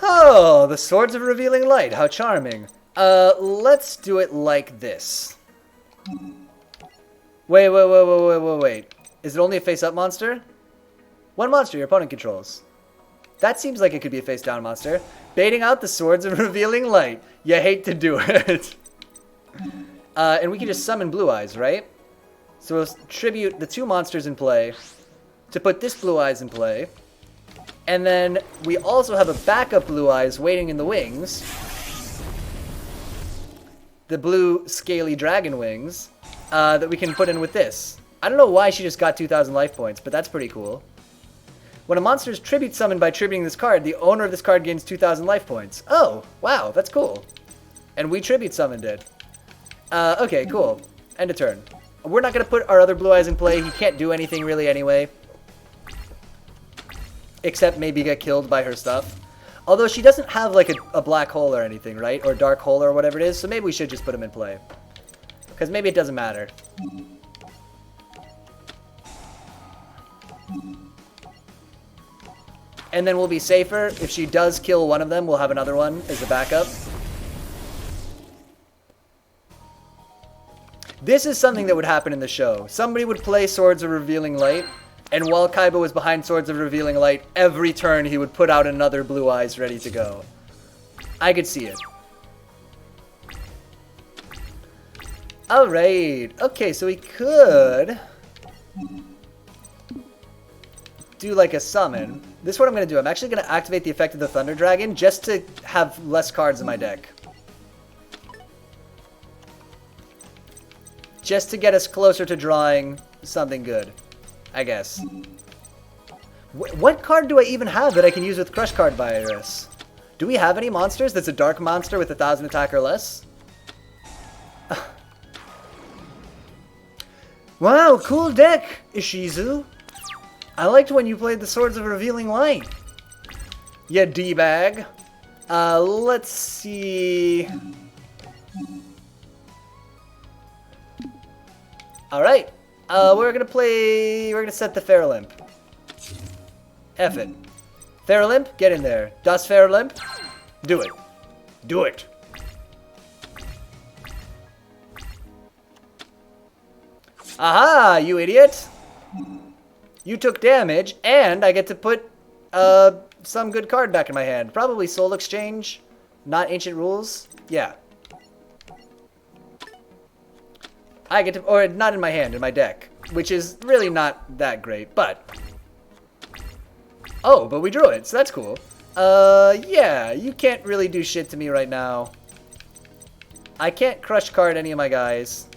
Oh, the Swords of Revealing Light. How charming. Let's do it like this. Wait. Is it only a face-up monster? One monster your opponent controls. That seems like it could be a face-down monster. Baiting out the Swords of Revealing Light. You hate to do it. And we can just summon Blue Eyes, right? So we'll tribute the 2 monsters in play to put this Blue Eyes in play. And then we also have a backup Blue Eyes waiting in the wings. The blue scaly dragon wings that we can put in with this. I don't know why she just got 2,000 life points, but that's pretty cool. When a monster is tribute summoned by tributing this card, the owner of this card gains 2,000 life points. Oh, wow, that's cool. And we tribute summoned it. Okay, cool. End of turn. We're not going to put our other Blue Eyes in play. He can't do anything really anyway. Except maybe get killed by her stuff. Although she doesn't have like a black hole or anything, right? Or dark hole or whatever it is. So maybe we should just put him in play. Because maybe it doesn't matter. And then we'll be safer. If she does kill one of them, we'll have another one as a backup. This is something that would happen in the show. Somebody would play Swords of Revealing Light, and while Kaiba was behind Swords of Revealing Light, every turn he would put out another Blue Eyes ready to go. I could see it. Alright. Okay, so we could do like a summon. This is what I'm going to do. I'm actually going to activate the effect of the Thunder Dragon just to have less cards in my deck. Just to get us closer to drawing something good, I guess. What card do I even have that I can use with Crush Card Virus? Do we have any monsters that's a dark monster with 1,000 attack or less? Wow, cool deck, Ishizu. I liked when you played the Swords of Revealing Light. Ya D-bag. Let's see. Alright. We're gonna set the Fairlimp. F it. Fairlimp, get in there. Das Fairlimp, do it. Do it. Aha, you idiot. You took damage, and I get to put some good card back in my hand. Probably Soul Exchange, not Ancient Rules. Yeah. I get to, or not in my hand, in my deck, which is really not that great, but. Oh, but we drew it, so that's cool. Yeah, you can't really do shit to me right now. I can't crush card any of my guys.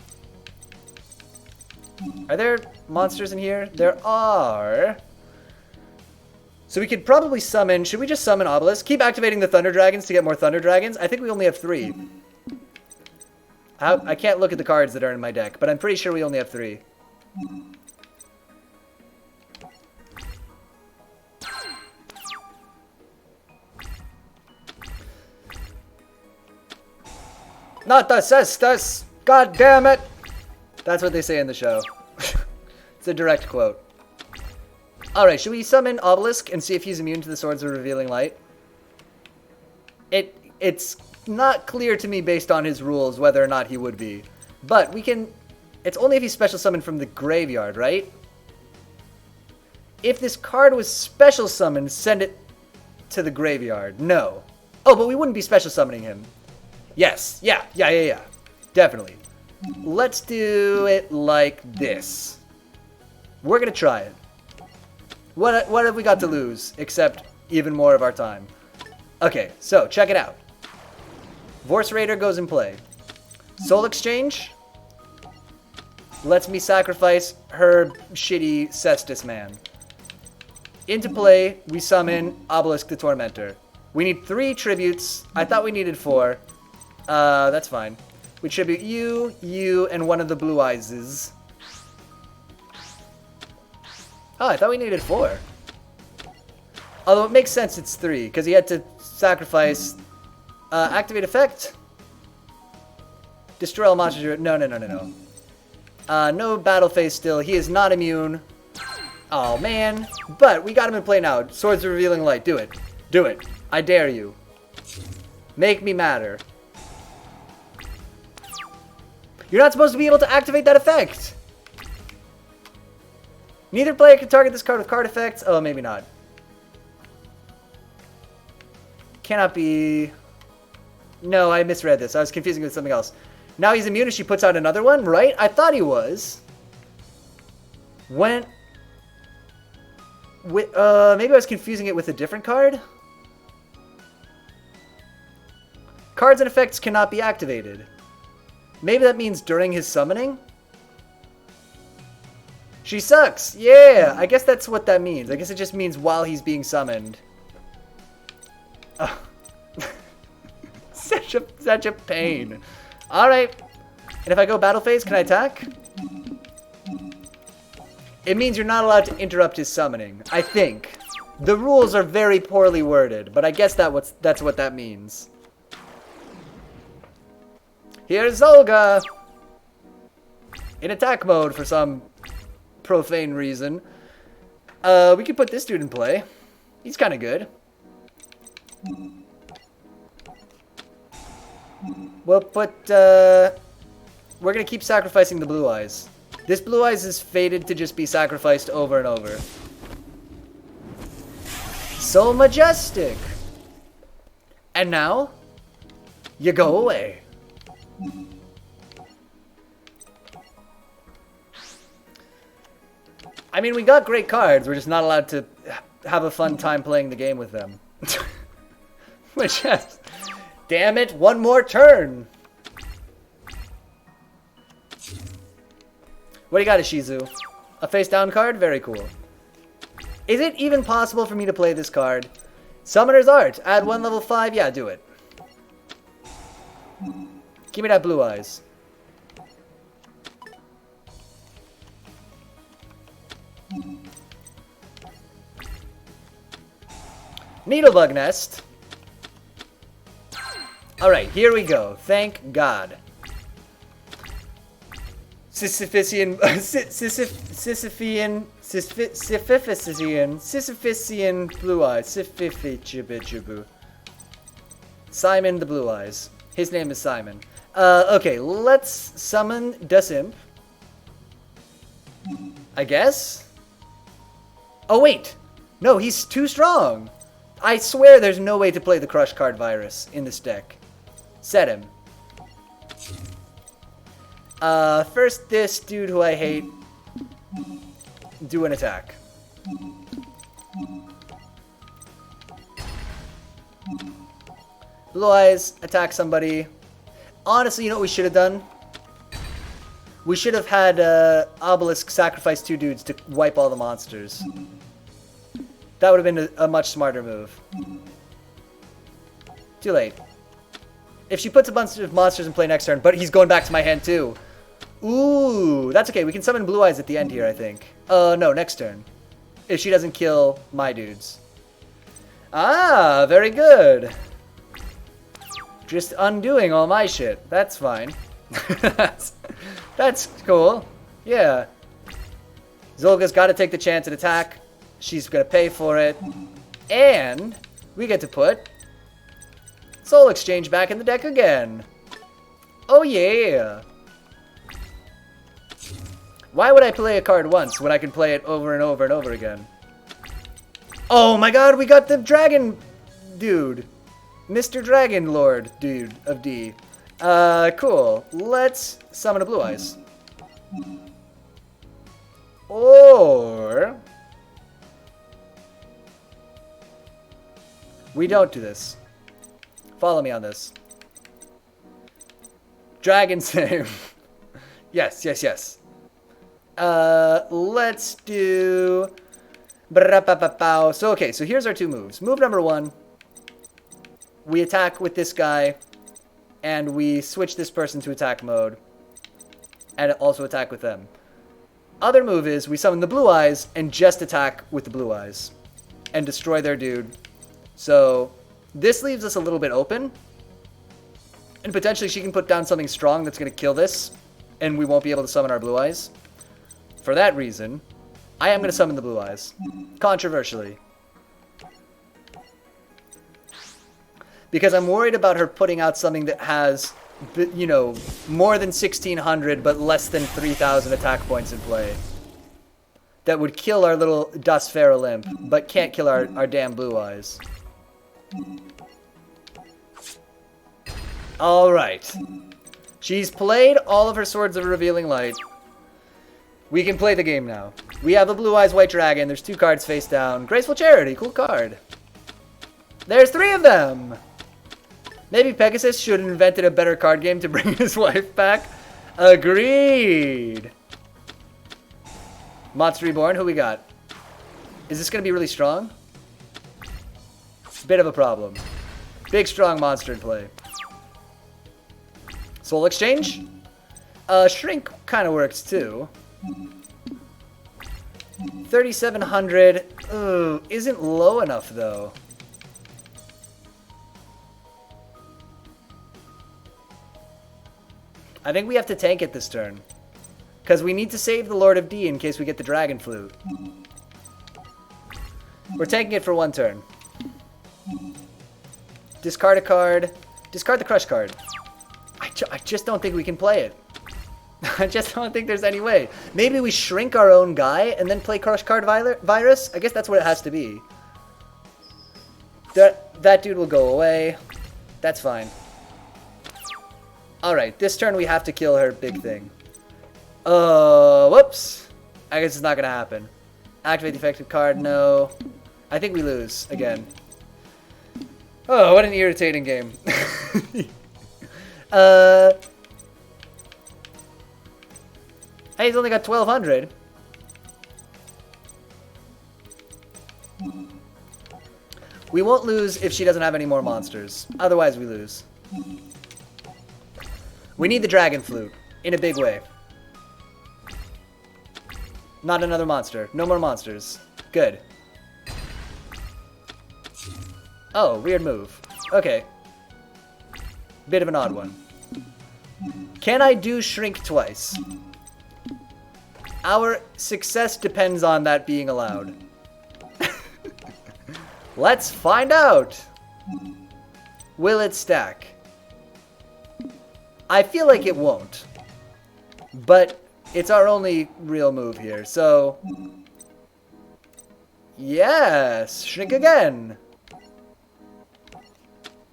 Are there monsters in here? There are. So we could probably summon, should we just summon Obelisk? Keep activating the Thunder Dragons to get more Thunder Dragons. I think we only have 3. I can't look at the cards that are in my deck, but I'm pretty sure we only have 3. Not the sisters! God damn it! That's what they say in the show. It's a direct quote. Alright, should we summon Obelisk and see if he's immune to the Swords of Revealing Light? It's not clear to me based on his rules whether or not he would be. But we can... It's only if he's special summoned from the graveyard, right? If this card was special summoned, send it to the graveyard. No. Oh, but we wouldn't be special summoning him. Yes. Yeah. Definitely. Let's do it like this. We're gonna try it. What have we got to lose, except even more of our time? Okay, so check it out. Vorse Raider goes in play. Soul Exchange lets me sacrifice her shitty Cestus man. Into play, we summon Obelisk the Tormentor. We need 3 tributes. I thought we needed 4. That's fine. We tribute you, and one of the Blue Eyes'. Oh, I thought we needed 4. Although it makes sense it's 3, because he had to sacrifice... activate effect. Destroy all monsters. No. No battle phase still. He is not immune. Oh, man. But we got him in play now. Swords of Revealing Light. Do it. Do it. I dare you. Make me matter. You're not supposed to be able to activate that effect. Neither player can target this card with card effects. Oh, maybe not. Cannot be... No, I misread this. I was confusing it with something else. Now he's immune if she puts out another one, right? I thought he was. When... maybe I was confusing it with a different card? Cards and effects cannot be activated. Maybe that means during his summoning? She sucks! Yeah! I guess that's what that means. I guess it just means while he's being summoned. Oh. Such a pain. Alright. And if I go battle phase, can I attack? It means you're not allowed to interrupt his summoning. I think. The rules are very poorly worded, but I guess that's what that means. Here's Olga! In attack mode for some profane reason. We could put this dude in play. He's kind of good. We'll put, we're gonna keep sacrificing the Blue Eyes. This Blue Eyes is fated to just be sacrificed over and over. So majestic! And now, you go away. I mean, we got great cards, we're just not allowed to have a fun time playing the game with them. Which has... Damn it, one more turn! What do you got, Ishizu? A face-down card? Very cool. Is it even possible for me to play this card? Summoner's Art. Add 1 level 5? Yeah, do it. Give me that Blue Eyes. Needlebug Nest. Alright, here we go. Thank God. Sisyphean Blue Eyes. Simon the Blue Eyes. His name is Simon. Okay, let's summon Simp. I guess? Oh, wait! No, he's too strong! I swear there's no way to play the Crush Card Virus in this deck. Set him. First this dude who I hate. Do an attack. Blue Eyes, attack somebody. Honestly, you know what we should have done? We should have had Obelisk sacrifice 2 dudes to wipe all the monsters. That would have been a much smarter move. Too late. If she puts a bunch of monsters in play next turn, but he's going back to my hand too. Ooh, that's okay. We can summon Blue Eyes at the end here, I think. No, next turn. If she doesn't kill my dudes. Ah, very good. Just undoing all my shit. That's fine. That's cool. Yeah. Zolga's got to take the chance and attack. She's going to pay for it. And we get to put Soul Exchange back in the deck again. Oh yeah. Why would I play a card once when I can play it over and over and over again? Oh my god, we got the dragon dude. Mr. Dragon Lord dude of D. Cool. Let's summon a Blue Eyes. Or... we don't do this. Follow me on this. Dragon Save. Yes, yes, yes. Let's do... So, okay, so here's our 2 moves. Move number 1. We attack with this guy, and we switch this person to attack mode, and also attack with them. Other move is we summon the Blue Eyes and just attack with the Blue Eyes and destroy their dude. So this leaves us a little bit open, and potentially she can put down something strong that's going to kill this, and we won't be able to summon our Blue Eyes. For that reason, I am going to summon the Blue Eyes. Controversially. Because I'm worried about her putting out something that has, you know, more than 1,600 but less than 3,000 attack points in play. That would kill our little Dustfair Olymp, but can't kill our damn Blue Eyes. Alright. She's played all of her Swords of Revealing Light. We can play the game now. We have a Blue Eyes White Dragon. There's 2 cards face down. Graceful Charity. Cool card. There's 3 of them! Maybe Pegasus should have invented a better card game to bring his wife back. Agreed! Monster Reborn, who we got? Is this going to be really strong? Bit of a problem. Big, strong monster in play. Soul Exchange? Shrink kind of works too. 3,700. Ooh, isn't low enough, though. I think we have to tank it this turn. Because we need to save the Lord of D in case we get the Dragon Flute. We're tanking it for one turn. Discard a card. Discard the Crush card. I just don't think we can play it. I just don't think there's any way. Maybe we shrink our own guy and then play Crush card Virus? I guess that's what it has to be. That dude will go away. That's fine. Alright, this turn we have to kill her big thing. Whoops. I guess it's not gonna happen. Activate the effective card, no. I think we lose, again. Oh, what an irritating game. Hey, he's only got 1,200. We won't lose if she doesn't have any more monsters. Otherwise, we lose. We need the Dragon Flute. In a big way. Not another monster. No more monsters. Good. Oh, weird move. Okay. Bit of an odd one. Can I do Shrink twice? Our success depends on that being allowed. Let's find out! Will it stack? I feel like it won't. But it's our only real move here, so... Yes! Shrink again!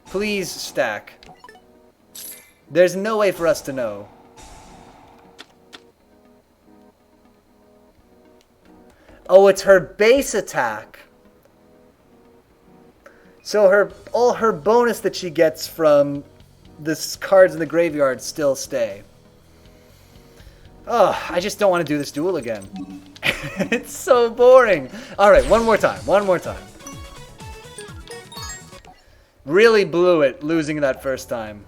Please stack. There's no way for us to know. Oh, it's her base attack. So all her bonus that she gets from the cards in the graveyard still stay. Oh, I just don't want to do this duel again. It's so boring. All right, one more time. One more time. Really blew it losing that first time.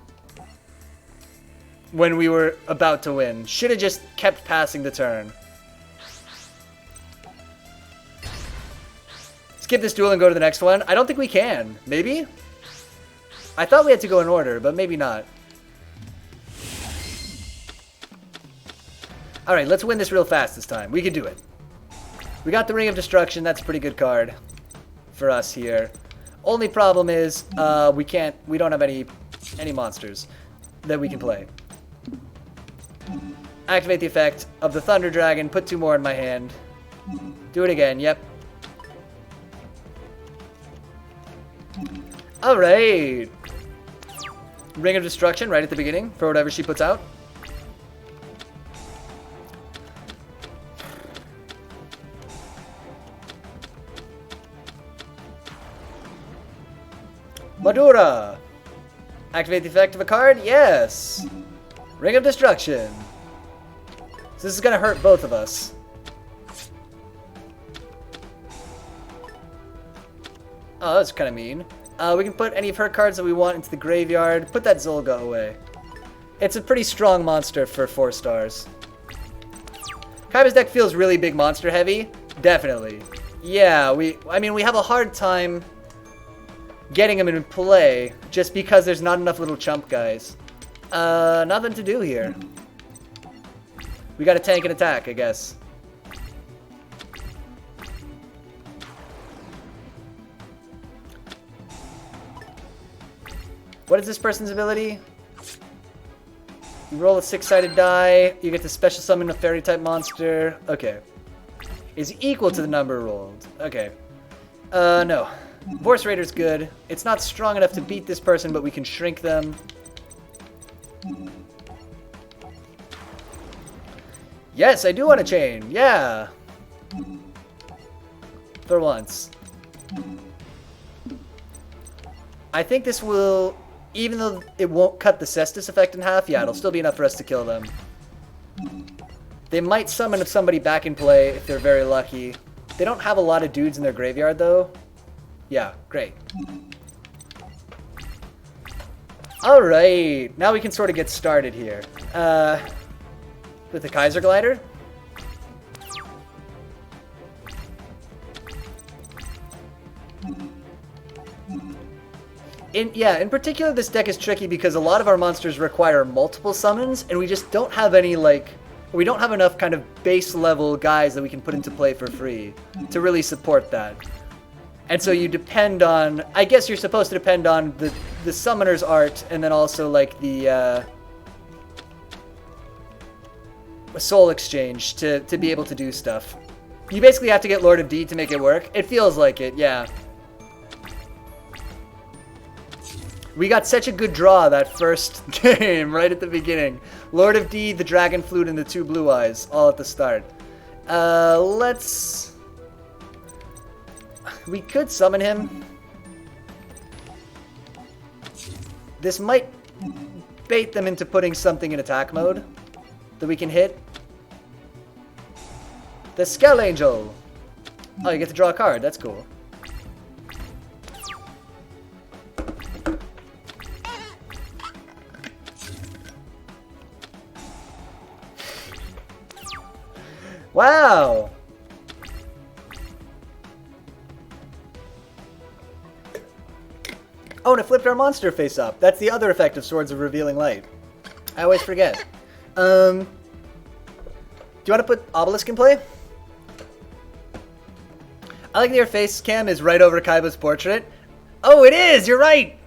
When we were about to win. Should have just kept passing the turn. Skip this duel and go to the next one? I don't think we can. Maybe? I thought we had to go in order, but maybe not. Alright, let's win this real fast this time. We can do it. We got the Ring of Destruction. That's a pretty good card for us here. Only problem is we don't have any monsters that we can play. Activate the effect of the Thunder Dragon. Put 2 more in my hand. Do it again. Yep. Alright. Ring of Destruction right at the beginning for whatever she puts out. Madura. Activate the effect of a card? Yes. Ring of Destruction. So this is going to hurt both of us. Oh, that's kind of mean. We can put any of her cards that we want into the graveyard. Put that Zolga away. It's a pretty strong monster for 4 stars. Kaiba's deck feels really big monster heavy. Definitely. Yeah, I mean, we have a hard time getting him in play just because there's not enough little chump guys. Nothing to do here. We gotta tank and attack, I guess. What is this person's ability? You roll a 6-sided die, you get to special summon a fairy type monster. Okay. Is equal to the number rolled. Okay. No. Vorse Raider's good. It's not strong enough to beat this person, but we can shrink them. Yes, I do want to chain. Yeah. For once. I think this will... Even though it won't cut the Cestus effect in half, yeah, it'll still be enough for us to kill them. They might summon somebody back in play if they're very lucky. They don't have a lot of dudes in their graveyard, though. Yeah, great. Alright, now we can sort of get started here. With the Kaiser Glider. In particular, this deck is tricky because a lot of our monsters require multiple summons, and we just don't have any, like... We don't have enough kind of base level guys that we can put into play for free to really support that. And so you depend on... I guess you're supposed to depend on the summoner's art, and then also, like, the... soul exchange to be able to do stuff. You basically have to get Lord of D to make it work. It feels like it, yeah. We got such a good draw that first game right at the beginning. Lord of D, the Dragon Flute, and the 2 Blue Eyes all at the start. Let's... We could summon him. This might bait them into putting something in attack mode that we can hit. The Skell Angel! Oh, you get to draw a card. That's cool. Wow! Oh, and it flipped our monster face up. That's the other effect of Swords of Revealing Light. I always forget. Do you want to put Obelisk in play? I like that your face cam is right over Kaiba's portrait. Oh, it is! You're right!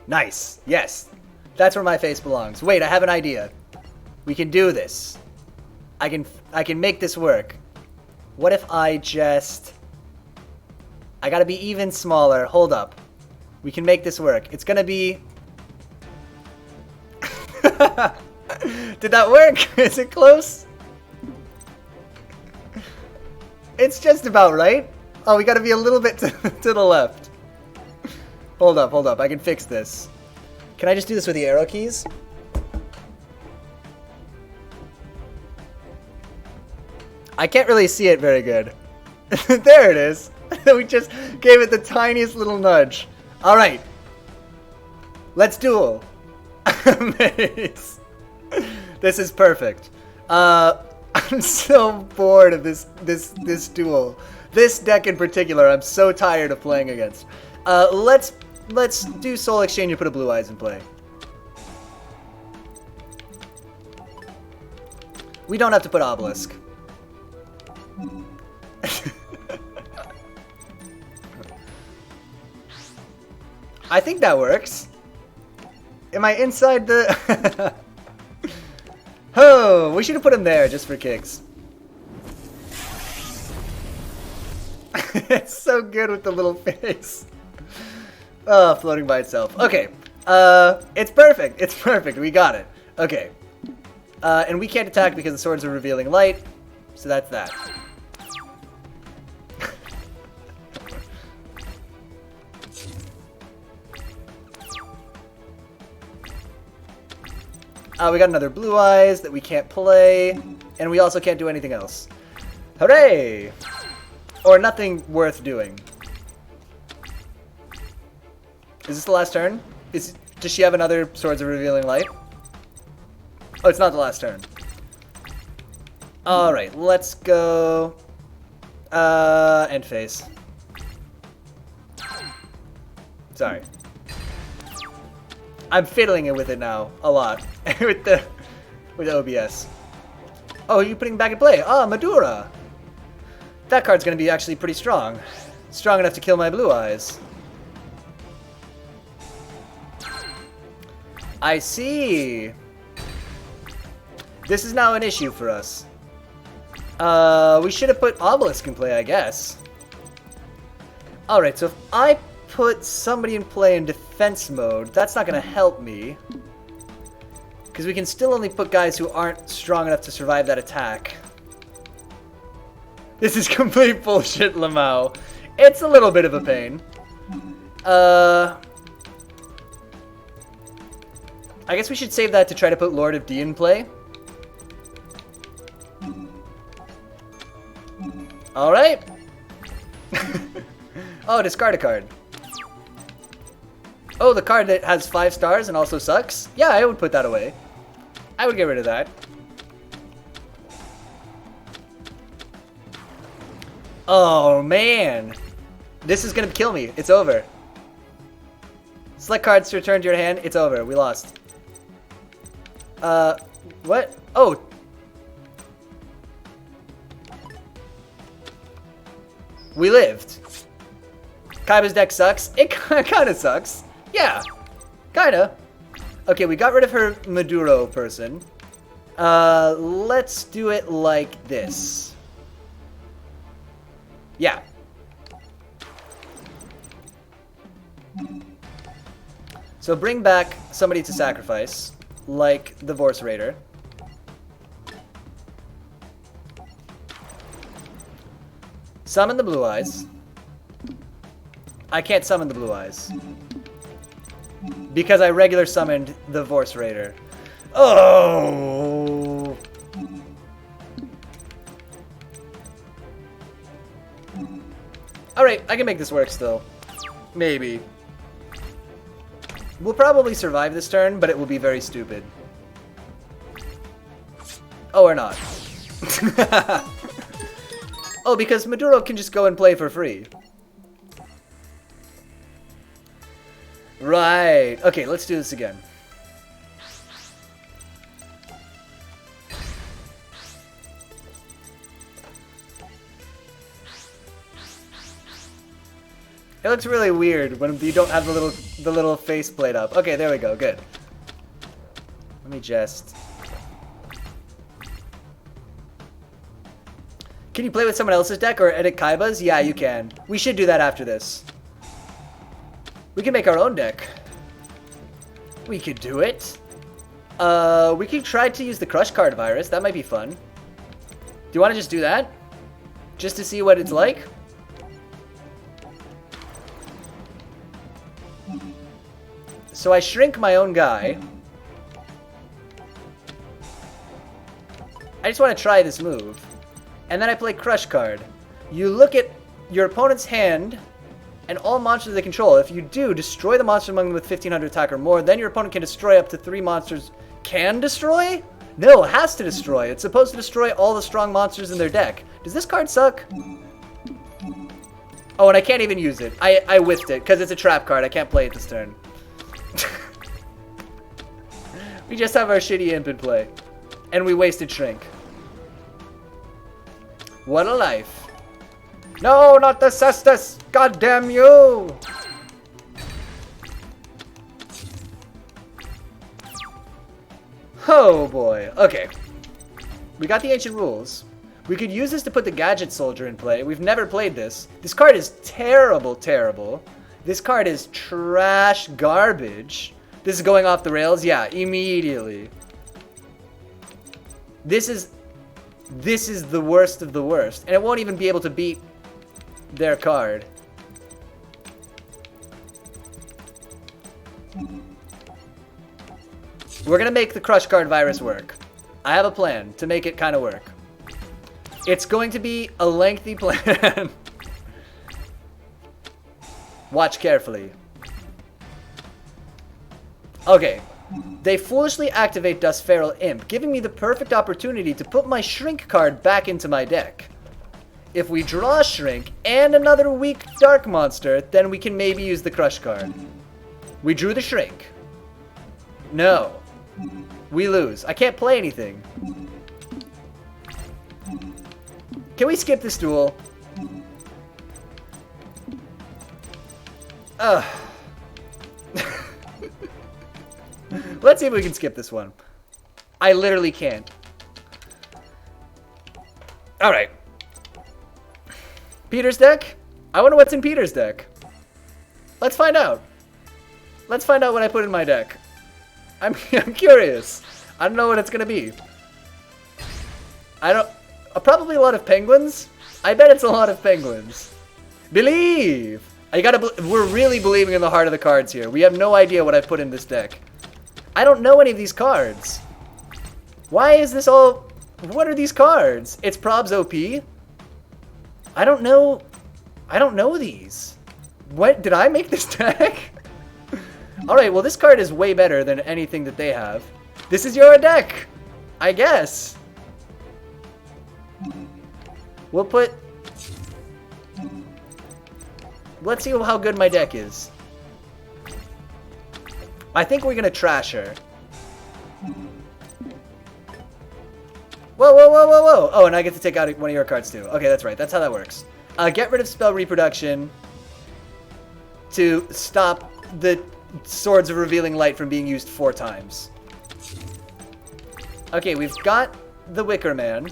Nice. Yes. That's where my face belongs. Wait, I have an idea. We can do this. I can make this work. What if I just... I gotta be even smaller. Hold up. We can make this work. It's gonna be... Did that work? Is it close? It's just about right. Oh, we gotta be a little bit to the left. Hold up. I can fix this. Can I just do this with the arrow keys? I can't really see it very good. There it is. We just gave it the tiniest little nudge. All right. Let's duel. Maze. This is perfect. I'm so bored of this duel. This deck in particular, I'm so tired of playing against. Let's do Soul Exchange and put a Blue Eyes in play. We don't have to put Obelisk. I think that works. Am I inside the... Oh, we should have put him there just for kicks. It's so good with the little face. Oh, floating by itself. Okay. It's perfect. It's perfect. We got it. Okay. And we can't attack because the swords are revealing light. So that's that. We got another Blue Eyes that we can't play, and we also can't do anything else. Hooray! Or nothing worth doing. Is this the last turn? Does she have another Swords of Revealing Light? Oh, it's not the last turn. Alright, let's go... end phase. Sorry. I'm fiddling with it now, a lot, with OBS. Oh, you're putting back in play. Ah, Madura. That card's gonna be actually pretty strong. Strong enough to kill my Blue Eyes. I see. This is now an issue for us. We should have put Obelisk in play, I guess. Alright, so if I put somebody in play in defense mode, that's not going to help me. Because we can still only put guys who aren't strong enough to survive that attack. This is complete bullshit, Lamau. It's a little bit of a pain. I guess we should save that to try to put Lord of D in play. Alright. Oh, discard a card. Oh, the card that has 5 stars and also sucks? Yeah, I would put that away. I would get rid of that. Oh, man. This is gonna kill me. It's over. Select cards to return to your hand. It's over. We lost. What? Oh. We lived. Kaiba's deck sucks. It kind of sucks. Yeah. Kinda. Okay, we got rid of her Maduro person. Let's do it like this. Yeah. So bring back somebody to sacrifice, like the Vorse Raider. Summon the Blue Eyes. I can't summon the Blue Eyes. Because I regular summoned the Vorse Raider. Oh! Alright, I can make this work still. Maybe. We'll probably survive this turn, but it will be very stupid. Oh, or not. Oh, because Maduro can just go and play for free. Right. Okay, let's do this again. It looks really weird when you don't have the little faceplate up. Okay, there we go. Good. Let me just... Can you play with someone else's deck or edit Kaiba's? Yeah, you can. We should do that after this. We can make our own deck. We could do it. We could try to use the Crush Card virus. That might be fun. Do you want to just do that? Just to see what it's like? So I shrink my own guy. I just want to try this move. And then I play Crush Card. You look at your opponent's hand and all monsters they control. If you do, destroy the monster among them with 1500 attack or more. Then your opponent can destroy up to 3 monsters. Can destroy? No, has to destroy. It's supposed to destroy all the strong monsters in their deck. Does this card suck? Oh, and I can't even use it. I whiffed it because it's a trap card. I can't play it this turn. We just have our shitty imp in play. And we wasted Shrink. What a life. No, not the Cestus! God damn you! Oh boy. Okay. We got the ancient rules. We could use this to put the Gadget Soldier in play. We've never played this. This card is terrible, terrible. This card is trash garbage. This is going off the rails? Yeah, immediately. This is the worst of the worst. And it won't even be able to beat their card. We're gonna make the Crush Card virus work. I have a plan to make it kind of work. It's going to be a lengthy plan. Watch carefully. Okay. They foolishly activate Dust Feral Imp, giving me the perfect opportunity to put my Shrink card back into my deck. If we draw Shrink and another weak Dark Monster, then we can maybe use the Crush card. We drew the Shrink. No. We lose. I can't play anything. Can we skip this duel? Ugh. Let's see if we can skip this one. I literally can't. Alright. Peter's deck? I wonder what's in Peter's deck. Let's find out. Let's find out what I put in my deck. I'm curious. I don't know what it's gonna be. Probably a lot of penguins. I bet it's a lot of penguins. Believe! We're really believing in the heart of the cards here. We have no idea what I've put in this deck. I don't know any of these cards. Why is this all... What are these cards? It's Prob's OP? I don't know... I don't know these. What? Did I make this deck? Alright, well this card is way better than anything that they have. This is your deck! I guess. We'll put... Let's see how good my deck is. I think we're gonna trash her. Whoa, whoa, whoa, whoa, whoa! Oh, and I get to take out one of your cards too. Okay, that's right. That's how that works. Get rid of spell reproduction to stop the Swords of Revealing Light from being used 4 times. Okay, we've got the Wicker Man.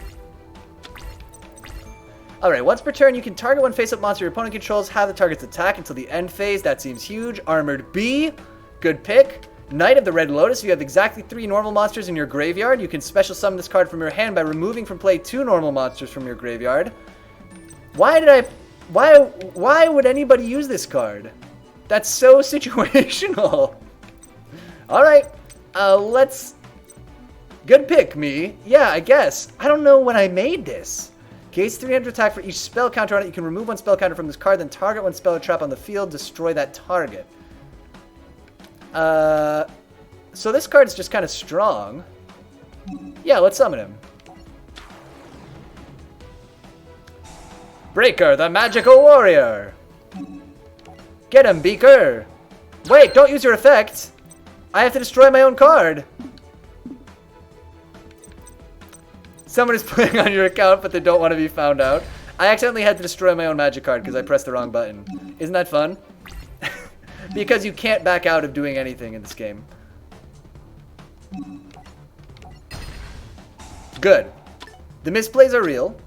Alright, once per turn, you can target one face-up monster your opponent controls, have the target's attack until the end phase. That seems huge. Armored Bee, good pick. Knight of the Red Lotus, if you have exactly 3 normal monsters in your graveyard, you can special summon this card from your hand by removing from play 2 normal monsters from your graveyard. Why would anybody use this card? That's so situational. Alright, let's... Good pick, me. Yeah, I guess. I don't know when I made this. Gains 300 attack for each spell counter on it. You can remove one spell counter from this card, then target one spell or trap on the field, destroy that target. So this card's just kind of strong. Yeah, let's summon him. Breaker, the magical warrior. Get him, Beaker. Wait, don't use your effect. I have to destroy my own card. Someone is playing on your account, but they don't want to be found out. I accidentally had to destroy my own magic card because I pressed the wrong button. Isn't that fun? Because you can't back out of doing anything in this game. Good. The misplays are real.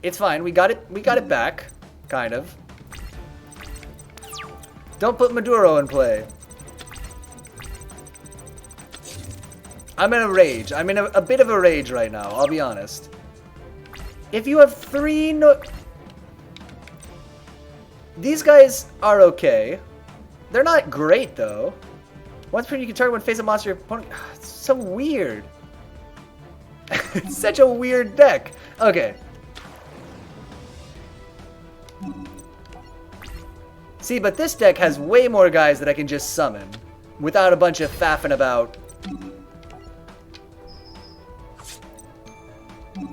It's fine. We got it back. Kind of. Don't put Maduro in play. I'm in a rage. I'm in a bit of a rage right now, I'll be honest. If you have 3 These guys are okay. They're not great, though. Once per turn, you can target one face-up monster your opponent... It's so weird. It's such a weird deck. Okay. See, but this deck has way more guys that I can just summon without a bunch of faffing about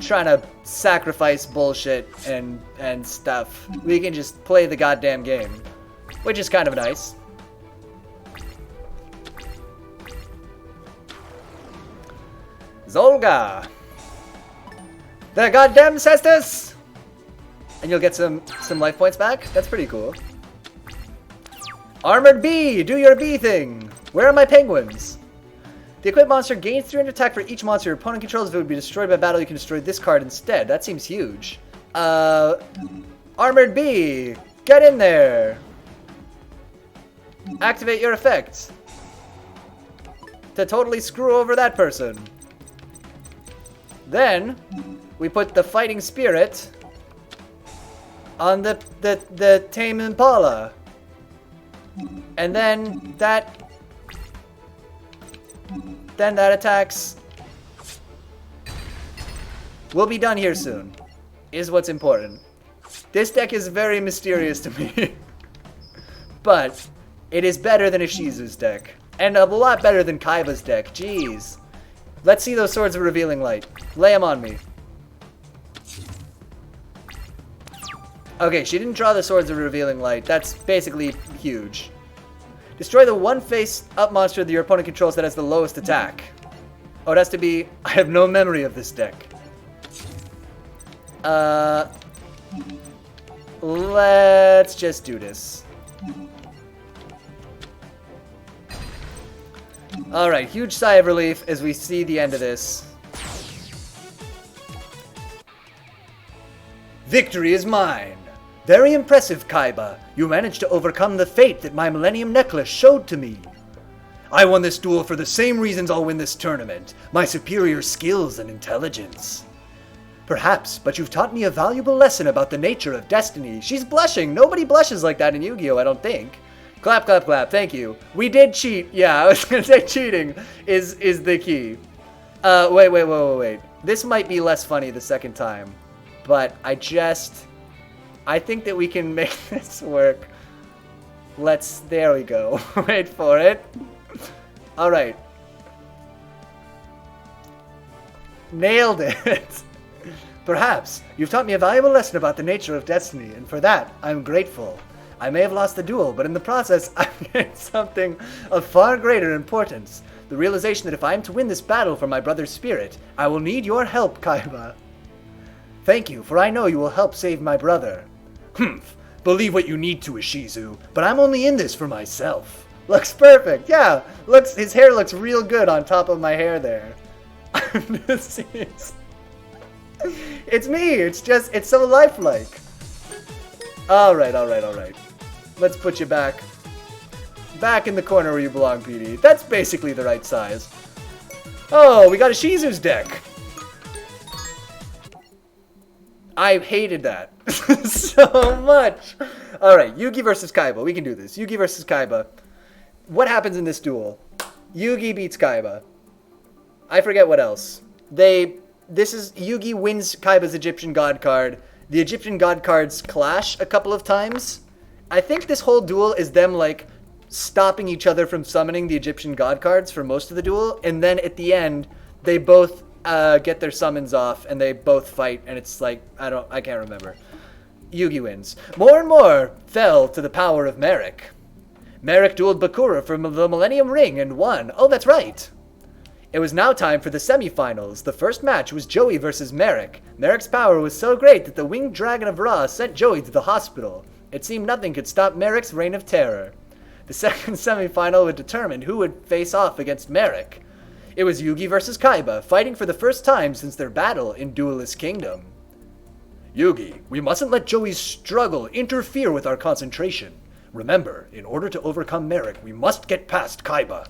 trying to sacrifice bullshit and stuff. We can just play the goddamn game, which is kind of nice. Zolga, the goddamn cestus, and you'll get some life points back. That's pretty cool. Armored Bee, do your bee thing. Where are my penguins? The equipped monster gains 300 attack for each monster your opponent controls. If it would be destroyed by battle, you can destroy this card instead. That seems huge. Armored Bee, get in there. Activate your effect to totally screw over that person. Then we put the Fighting Spirit on the Tame Impala. And then that attacks. We'll be done here soon, is what's important. This deck is very mysterious to me. But it is better than Ishizu's deck. And a lot better than Kaiba's deck. Jeez. Let's see those Swords of Revealing Light. Lay them on me. Okay, she didn't draw the Swords of Revealing Light. That's basically huge. Destroy the one face-up monster that your opponent controls that has the lowest attack. Oh, it has to be... I have no memory of this deck. Let's just do this. Alright, huge sigh of relief as we see the end of this. Victory is mine! Very impressive, Kaiba. You managed to overcome the fate that my Millennium Necklace showed to me. I won this duel for the same reasons I'll win this tournament. My superior skills and intelligence. Perhaps, but you've taught me a valuable lesson about the nature of destiny. She's blushing. Nobody blushes like that in Yu-Gi-Oh, I don't think. Clap, clap, clap. Thank you. We did cheat. Yeah, I was going to say cheating is the key. Wait. This might be less funny the second time. But I think that we can make this work. There we go. Wait for it. Alright. Nailed it. Perhaps you've taught me a valuable lesson about the nature of destiny, and for that, I'm grateful. I may have lost the duel, but in the process, I've gained something of far greater importance. The realization that if I am to win this battle for my brother's spirit, I will need your help, Kaiba. Thank you, for I know you will help save my brother. Humph. Believe what you need to, Ishizu, but I'm only in this for myself. Looks perfect, yeah. His hair looks real good on top of my hair there. It's me, it's so lifelike. Alright. Let's put you back in the corner where you belong, PD. That's basically the right size. Oh, we got Ishizu's deck. I hated that so much. Alright, Yugi versus Kaiba. We can do this. Yugi versus Kaiba. What happens in this duel? Yugi beats Kaiba. I forget what else. Yugi wins Kaiba's Egyptian God card. The Egyptian God cards clash a couple of times. I think this whole duel is them, like, stopping each other from summoning the Egyptian God cards for most of the duel. And then at the end, they both get their summons off and they both fight. And it's like, I can't remember. Yugi wins. More and more fell to the power of Merrick. Merrick dueled Bakura for the Millennium Ring and won. Oh, that's right. It was now time for the semifinals. The first match was Joey versus Merrick. Merrick's power was so great that the winged dragon of Ra sent Joey to the hospital. It seemed nothing could stop Merrick's reign of terror. The second semifinal would determine who would face off against Merrick. It was Yugi versus Kaiba, fighting for the first time since their battle in Duelist Kingdom. Yugi, we mustn't let Joey's struggle interfere with our concentration. Remember, in order to overcome Merrick, we must get past Kaiba.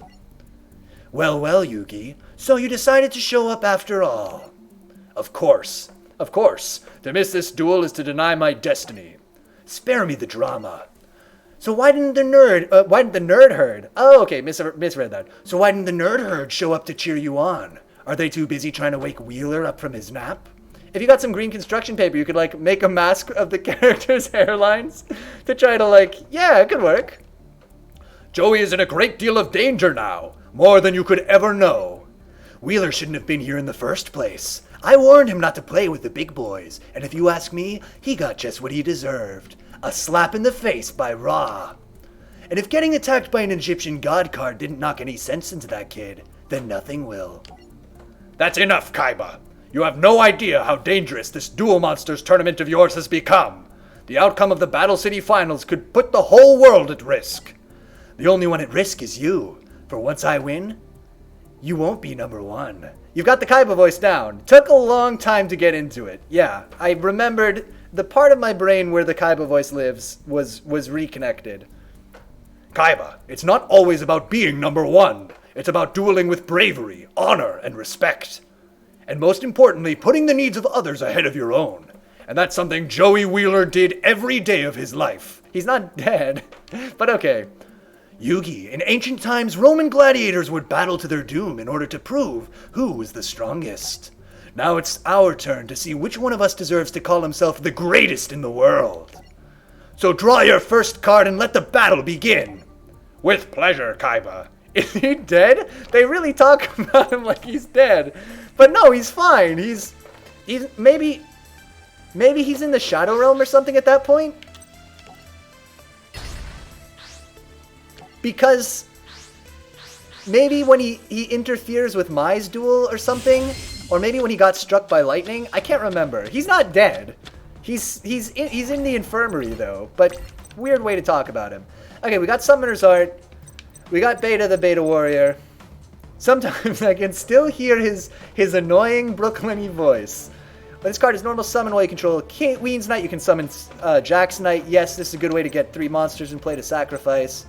Well, Yugi, so you decided to show up after all. Of course. To miss this duel is to deny my destiny. Spare me the drama. So why didn't the nerd herd? Oh, okay, misread that. So why didn't the nerd herd show up to cheer you on? Are they too busy trying to wake Wheeler up from his nap? If you got some green construction paper, you could, like, make a mask of the characters' hairlines to try to, like, yeah, it could work. Joey is in a great deal of danger now. More than you could ever know. Wheeler shouldn't have been here in the first place. I warned him not to play with the big boys, and if you ask me, he got just what he deserved. A slap in the face by Ra. And if getting attacked by an Egyptian god card didn't knock any sense into that kid, then nothing will. That's enough, Kaiba. You have no idea how dangerous this Duel Monsters tournament of yours has become. The outcome of the Battle City Finals could put the whole world at risk. The only one at risk is you. For once I win, you won't be number one. You've got the Kaiba voice down. Took a long time to get into it. Yeah, I remembered the part of my brain where the Kaiba voice lives was reconnected. Kaiba, it's not always about being number one. It's about dueling with bravery, honor, and respect. And most importantly, putting the needs of others ahead of your own. And that's something Joey Wheeler did every day of his life. He's not dead, but okay. Yugi, in ancient times, Roman gladiators would battle to their doom in order to prove who was the strongest. Now it's our turn to see which one of us deserves to call himself the greatest in the world. So draw your first card and let the battle begin. With pleasure, Kaiba. Is he dead? They really talk about him like he's dead. But no, he's fine. He's maybe he's in the Shadow Realm or something at that point. Because maybe when he interferes with Mai's duel or something, or maybe when he got struck by lightning, I can't remember. He's not dead. He's in the infirmary though, but weird way to talk about him. Okay, we got Summoner's Art. We got Beta the Beta Warrior. Sometimes I can still hear his annoying Brooklyn-y voice. When this card is normal summon while you control Queen's Knight, you can summon Jack's Knight. Yes, this is a good way to get 3 monsters in play to sacrifice.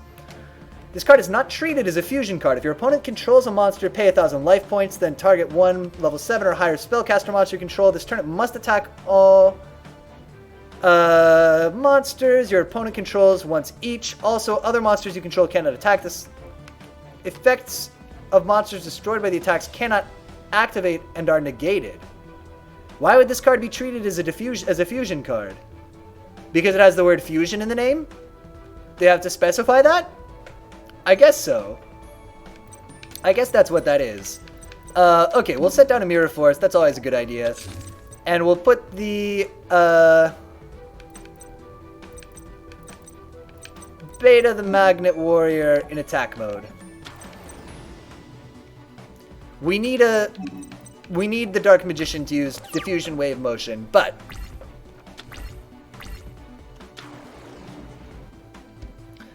This card is not treated as a fusion card. If your opponent controls a monster, pay 1,000 life points, then target one level 7 or higher spellcaster monster you control. This turn it must attack all monsters your opponent controls once each. Also, other monsters you control cannot attack this. Effects of monsters destroyed by the attacks cannot activate and are negated. Why would this card be treated as a fusion card? Because it has the word fusion in the name? They have to specify that? I guess so. I guess that's what that is. Okay, we'll set down a Mirror Force. That's always a good idea. And we'll put the, Beta the Magnet Warrior in attack mode. We need the Dark Magician to use Diffusion Wave Motion, but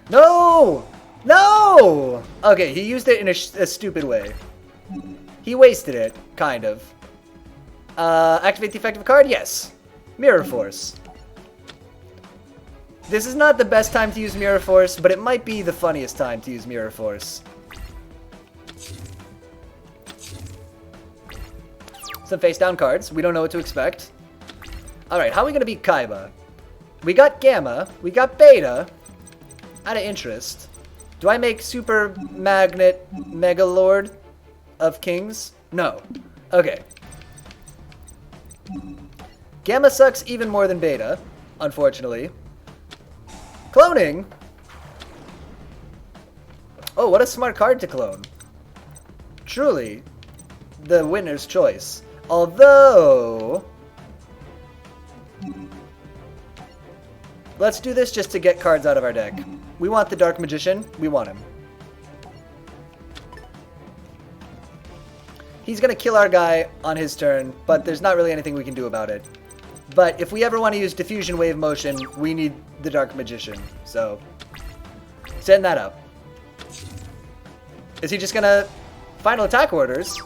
no! No! Okay, he used it in a stupid way. He wasted it, kind of. Activate the effective card? Yes. Mirror Force. This is not the best time to use Mirror Force, but it might be the funniest time to use Mirror Force. Some face-down cards. We don't know what to expect. Alright, how are we going to beat Kaiba? We got Gamma. We got Beta. Out of interest. Do I make Super Magnet Mega Lord of Kings? No. Okay. Gamma sucks even more than Beta, unfortunately. Cloning? Oh, what a smart card to clone. Truly, the winner's choice. Although, let's do this just to get cards out of our deck. We want the Dark Magician. We want him. He's going to kill our guy on his turn, but there's not really anything we can do about it. But if we ever want to use Diffusion Wave Motion, we need the Dark Magician. So, send that up. Is he just going to final attack orders?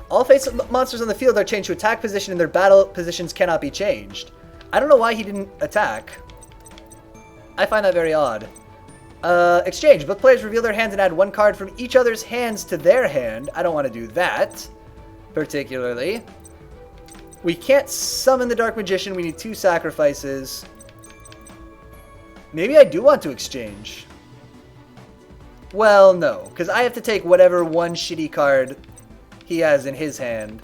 All face monsters on the field are changed to attack position and their battle positions cannot be changed. I don't know why he didn't attack. I find that very odd. Exchange. Both players reveal their hands and add one card from each other's hands to their hand. I don't want to do that, particularly. We can't summon the Dark Magician. We need 2 sacrifices. Maybe I do want to exchange. Well, no, because I have to take whatever one shitty card he has in his hand.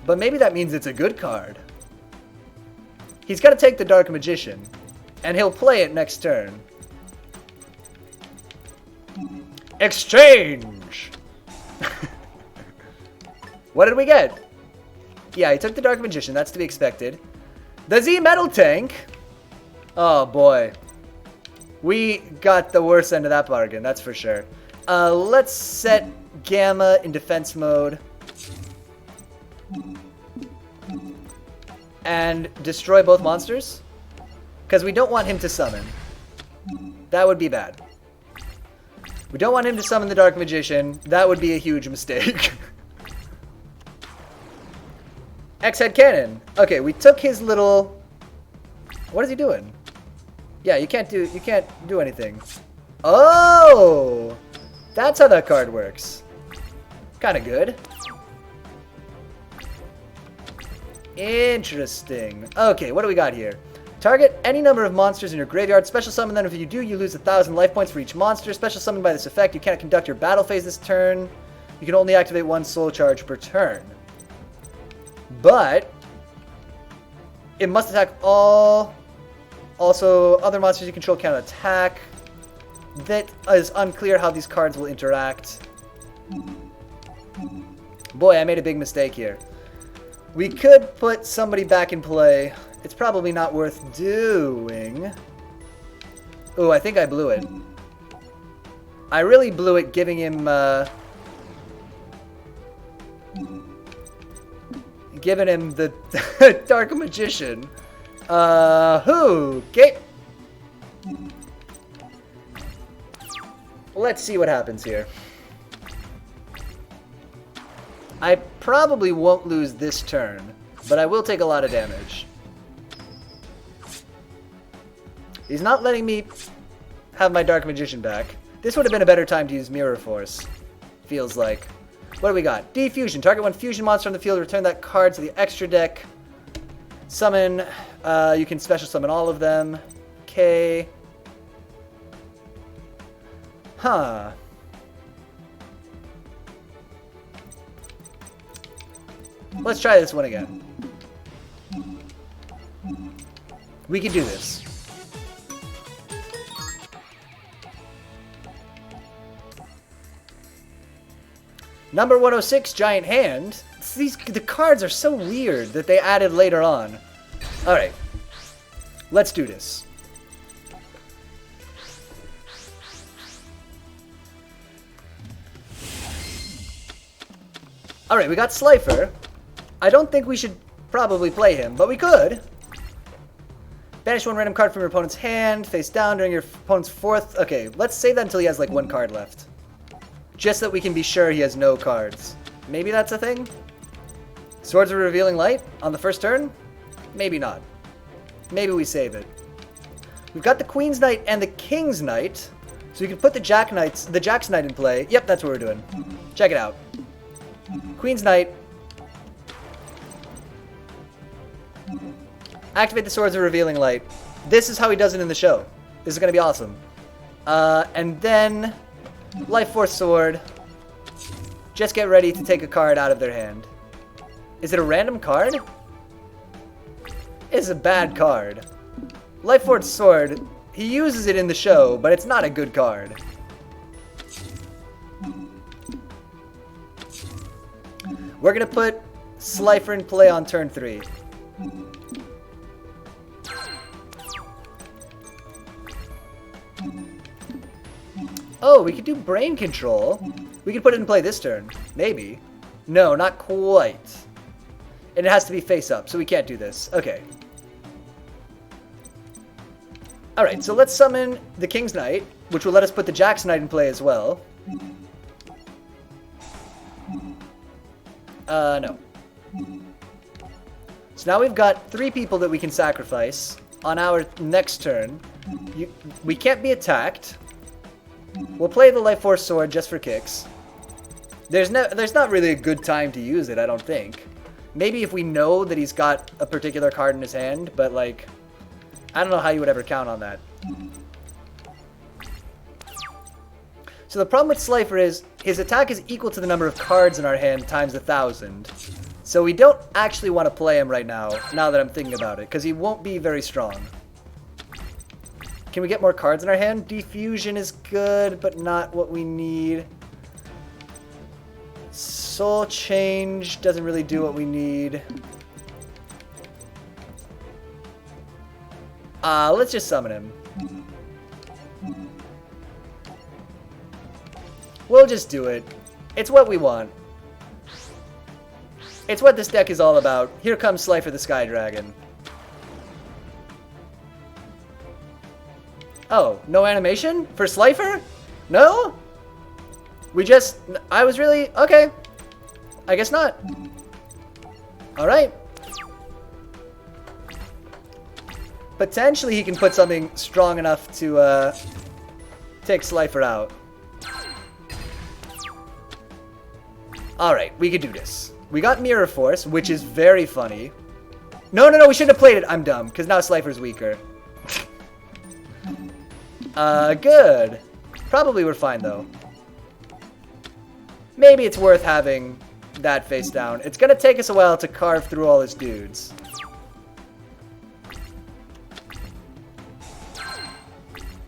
But maybe that means it's a good card. He's got to take the Dark Magician, and he'll play it next turn. Exchange! What did we get? Yeah, he took the Dark Magician. That's to be expected. The Z Metal Tank. Oh, boy. We got the worst end of that bargain, that's for sure. Let's set Gamma in defense mode. And destroy both monsters. Because we don't want him to summon. That would be bad. We don't want him to summon the Dark Magician. That would be a huge mistake. X-Head Cannon. Okay, we took his little... What is he doing? Yeah, you can't do anything. Oh! That's how that card works. Kind of good. Interesting. Okay, what do we got here? Target any number of monsters in your graveyard. Special summon them. If you do, you lose 1,000 life points for each monster. Special summon by this effect. You cannot conduct your battle phase this turn. You can only activate 1 soul charge per turn. But it must attack all. Also, other monsters you control cannot attack. That is unclear how these cards will interact. Boy, I made a big mistake here. We could put somebody back in play. It's probably not worth doing. Ooh, I think I blew it. I really blew it giving him, giving him the Dark Magician. Okay. Let's see what happens here. I probably won't lose this turn, but I will take a lot of damage. He's not letting me have my Dark Magician back. This would have been a better time to use Mirror Force, feels like. What do we got? Defusion. Target 1 fusion monster on the field. Return that card to the extra deck. Summon. You can special summon all of them. Okay. Huh. Let's try this one again. We can do this. Number 106, Giant Hand. The cards are so weird that they added later on. Alright. Let's do this. Alright, we got Slifer. I don't think we should probably play him, but we could. Banish one random card from your opponent's hand, face down during your opponent's fourth. Okay, let's save that until he has like one card left. Just so that we can be sure he has no cards. Maybe that's a thing? Swords of Revealing Light on the first turn? Maybe not. Maybe we save it. We've got the Queen's Knight and the King's Knight. So we can put the Jack's Knight in play. Yep, that's what we're doing. Check it out. Queen's Knight. Activate the Swords of Revealing Light. This is how he does it in the show. This is going to be awesome. And then Life Force Sword. Just get ready to take a card out of their hand. Is it a random card? It's a bad card. Life Force Sword, he uses it in the show, but it's not a good card. We're going to put Slifer in play on turn 3. Oh, we could do Brain Control. We could put it in play this turn. Maybe. No, not quite. And it has to be face up, so we can't do this. Okay. Alright, so let's summon the King's Knight, which will let us put the Jack's Knight in play as well. No. So now we've got 3 people that we can sacrifice on our next turn. We can't be attacked. We'll play the Life Force Sword just for kicks. There's not really a good time to use it, I don't think. Maybe if we know that he's got a particular card in his hand, but like, I don't know how you would ever count on that. So the problem with Slifer is his attack is equal to the number of cards in our hand times 1,000. So we don't actually want to play him right now that I'm thinking about it, because he won't be very strong. Can we get more cards in our hand? Defusion is good, but not what we need. Soul Change doesn't really do what we need. Let's just summon him. We'll just do it. It's what we want. It's what this deck is all about. Here comes Slifer the Sky Dragon. Oh, no animation? For Slifer? No? I was really... Okay. I guess not. Alright. Potentially he can put something strong enough to take Slifer out. Alright, we can do this. We got Mirror Force, which is very funny. No, we shouldn't have played it. I'm dumb, because now Slifer's weaker. Good. Probably we're fine, though. Maybe it's worth having that face down. It's gonna take us a while to carve through all his dudes.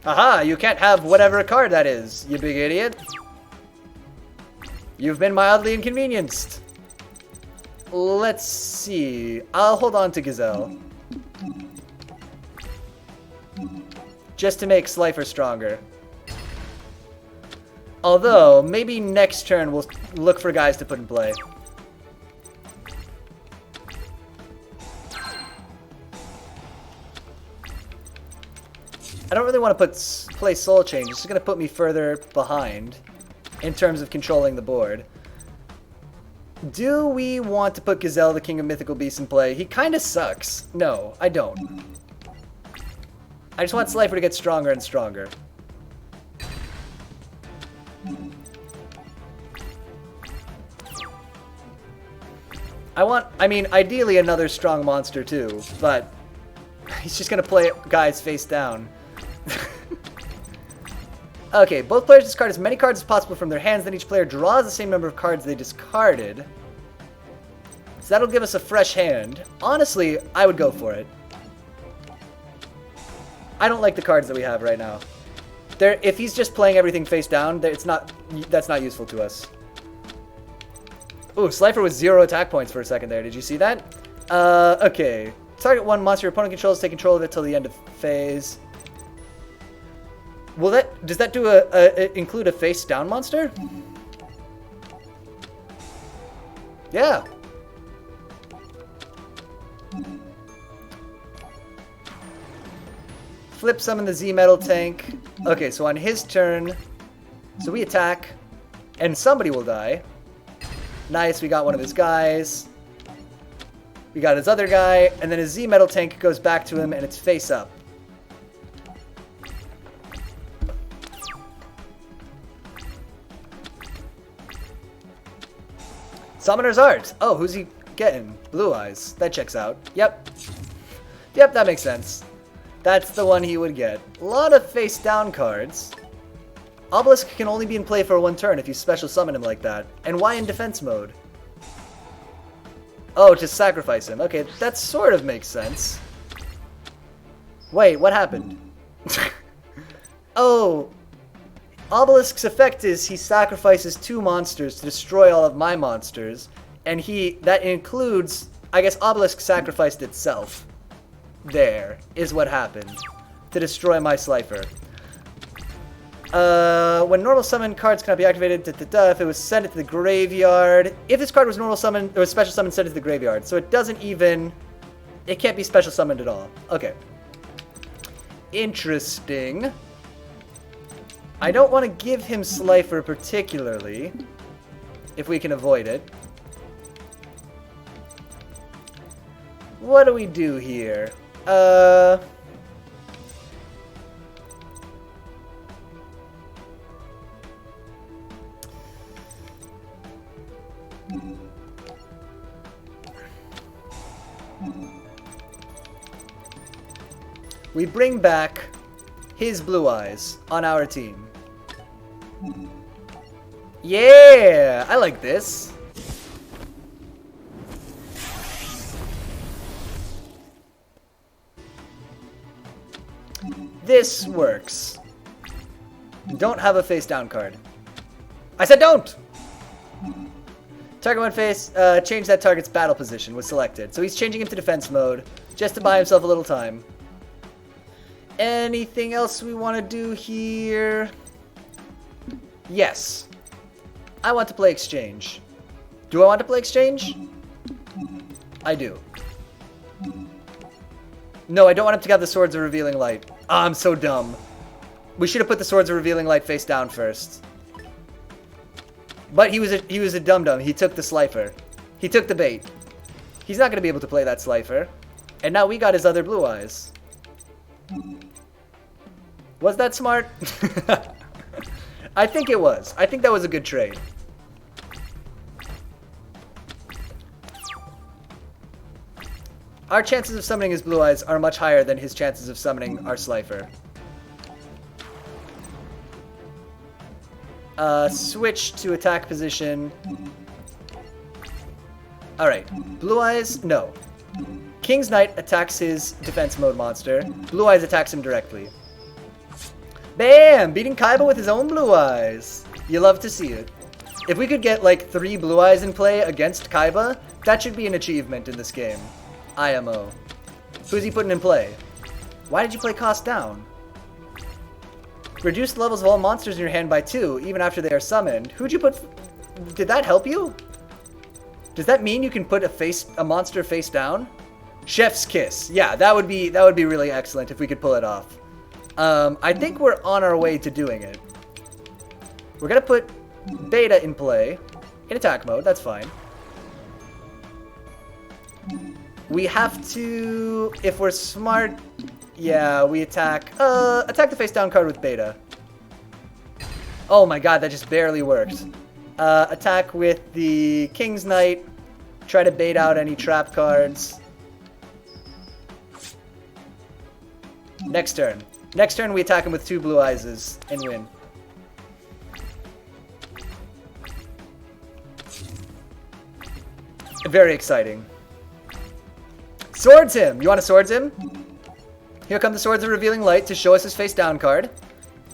Aha! You can't have whatever card that is, you big idiot. You've been mildly inconvenienced. Let's see. I'll hold on to Gazelle. Just to make Slifer stronger. Although, maybe next turn we'll look for guys to put in play. I don't really want to play Soul Change. It's just going to put me further behind in terms of controlling the board. Do we want to put Gazelle, the King of Mythical Beasts, in play? He kind of sucks. No, I don't. I just want Slifer to get stronger and stronger. I mean, ideally another strong monster too, but he's just gonna play guys face down. Okay, both players discard as many cards as possible from their hands, then each player draws the same number of cards they discarded. So that'll give us a fresh hand. Honestly, I would go for it. I don't like the cards that we have right now. If he's just playing everything face down, that's not useful to us. Ooh, Slifer with 0 attack points for a second there. Did you see that? Okay. Target one monster your opponent controls, take control of it till the end of phase. Will that, does that do include a face down monster? Yeah. Flip summon the Z metal tank. Okay, so on his turn, so we attack, and somebody will die. Nice, we got one of his guys. We got his other guy, and then his Z metal tank goes back to him, and it's face up. Summoner's Art. Oh, who's he getting? Blue Eyes. That checks out. Yep. Yep, that makes sense. That's the one he would get. A lot of face down cards. Obelisk can only be in play for one turn if you special summon him like that. And why in defense mode? Oh, to sacrifice him. Okay, that sort of makes sense. Wait, what happened? Oh, Obelisk's effect is he sacrifices 2 monsters to destroy all of my monsters. And that includes, I guess Obelisk sacrificed itself. There is what happened to destroy my Slifer. When normal summon cards cannot be activated, if it was sent to the graveyard. If this card was normal summon, or special summon, sent it to the graveyard. So it doesn't even, it can't be special summoned at all. Okay. Interesting. I don't want to give him Slifer particularly, if we can avoid it. What do we do here? We bring back his Blue Eyes on our team. Yeah, I like this. This works. Don't have a face down card. I said don't! Target one face, change that target's battle position was selected. So he's changing him to defense mode, just to buy himself a little time. Anything else we want to do here? Yes. I want to play exchange. Do I want to play exchange? I do. No, I don't want him to have the Swords of Revealing Light. Oh, I'm so dumb. We should have put the Swords of Revealing Light face down first. But he was a dum-dum. He took the Slifer. He took the bait. He's not going to be able to play that Slifer. And now we got his other Blue Eyes. Was that smart? I think it was. I think that was a good trade. Our chances of summoning his Blue Eyes are much higher than his chances of summoning our Slifer. Switch to attack position. Alright. Blue Eyes, no. King's Knight attacks his defense mode monster. Blue Eyes attacks him directly. Bam! Beating Kaiba with his own Blue Eyes. You love to see it. If we could get like 3 Blue Eyes in play against Kaiba, that should be an achievement in this game. IMO. Who's he putting in play? Why did you play cost down? Reduce the levels of all monsters in your hand by 2, even after they are summoned. Who'd you put... Did that help you? Does that mean you can put a monster face down? Chef's Kiss. Yeah, that would be really excellent if we could pull it off. I think we're on our way to doing it. We're gonna put Beta in play. In attack mode, that's fine. We have to... If we're smart... Yeah, we attack... attack the face down card with Beta. Oh my god, that just barely worked. Attack with the King's Knight. Try to bait out any trap cards. Next turn. Next turn we attack him with 2 Blue Eyes and win. Very exciting. Swords him! You want to swords him? Here come the Swords of Revealing Light to show us his face down card.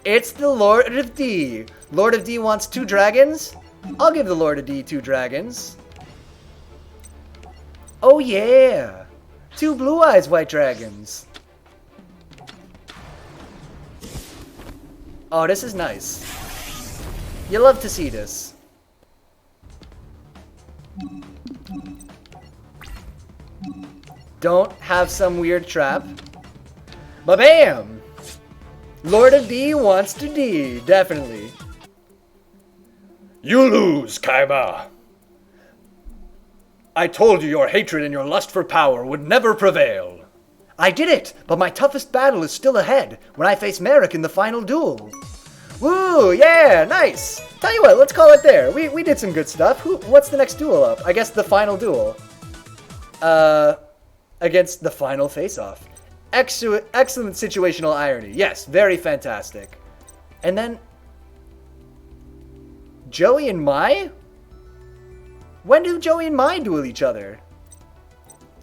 It's the Lord of D. Lord of D wants 2 dragons? I'll give the Lord of D 2 dragons. Oh yeah! 2 Blue Eyes White Dragons. Oh, this is nice. You love to see this. Don't have some weird trap. Ba-bam! Lord of D wants to D, definitely. You lose, Kaiba. I told you your hatred and your lust for power would never prevail. I did it, but my toughest battle is still ahead when I face Merrick in the final duel. Woo, yeah, nice. Tell you what, let's call it there. We did some good stuff. What's the next duel up? I guess the final duel. Against the final face-off. Excellent situational irony. Yes, very fantastic. And then Joey and Mai? When do Joey and Mai duel each other?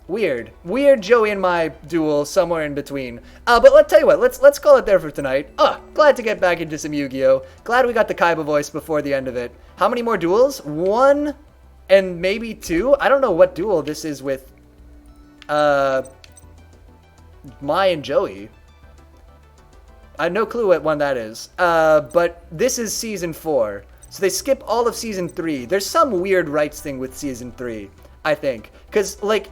Weird Joey and Mai duel somewhere in between. But let's tell you what, let's call it there for tonight. Glad to get back into some Yu-Gi-Oh! Glad we got the Kaiba voice before the end of it. How many more duels? 1 and maybe 2? I don't know what duel this is with Mai and Joey. I have no clue what one that is. But this is season 4. So they skip all of season 3. There's some weird rights thing with season 3, I think. Because, like,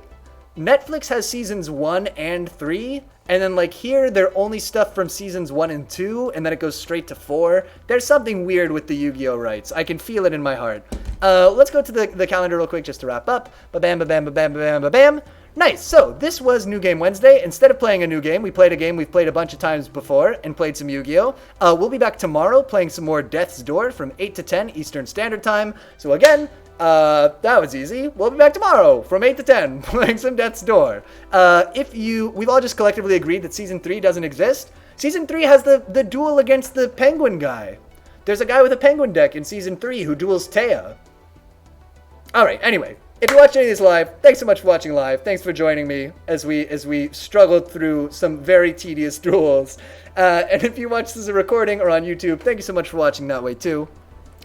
Netflix has seasons 1 and 3, and then, like, here, they're only stuff from seasons 1 and 2, and then it goes straight to 4. There's something weird with the Yu-Gi-Oh! Rights. I can feel it in my heart. Let's go to the calendar real quick just to wrap up. Ba-bam, ba-bam, ba-bam, ba-bam, ba-bam. Nice, so this was New Game Wednesday. Instead of playing a new game, we played a game we've played a bunch of times before and played some Yu-Gi-Oh! We'll be back tomorrow playing some more Death's Door from 8 to 10 Eastern Standard Time. So again, that was easy. We'll be back tomorrow from 8 to 10 playing some Death's Door. We've all just collectively agreed that Season 3 doesn't exist. Season 3 has the duel against the Penguin guy. There's a guy with a Penguin deck in Season 3 who duels Taya. Alright, anyway. If you're watching these live, thanks so much for watching live. Thanks for joining me as we struggled through some very tedious duels. And if you watch this as a recording or on YouTube, thank you so much for watching that way too.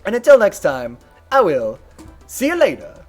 And until next time, I will see you later.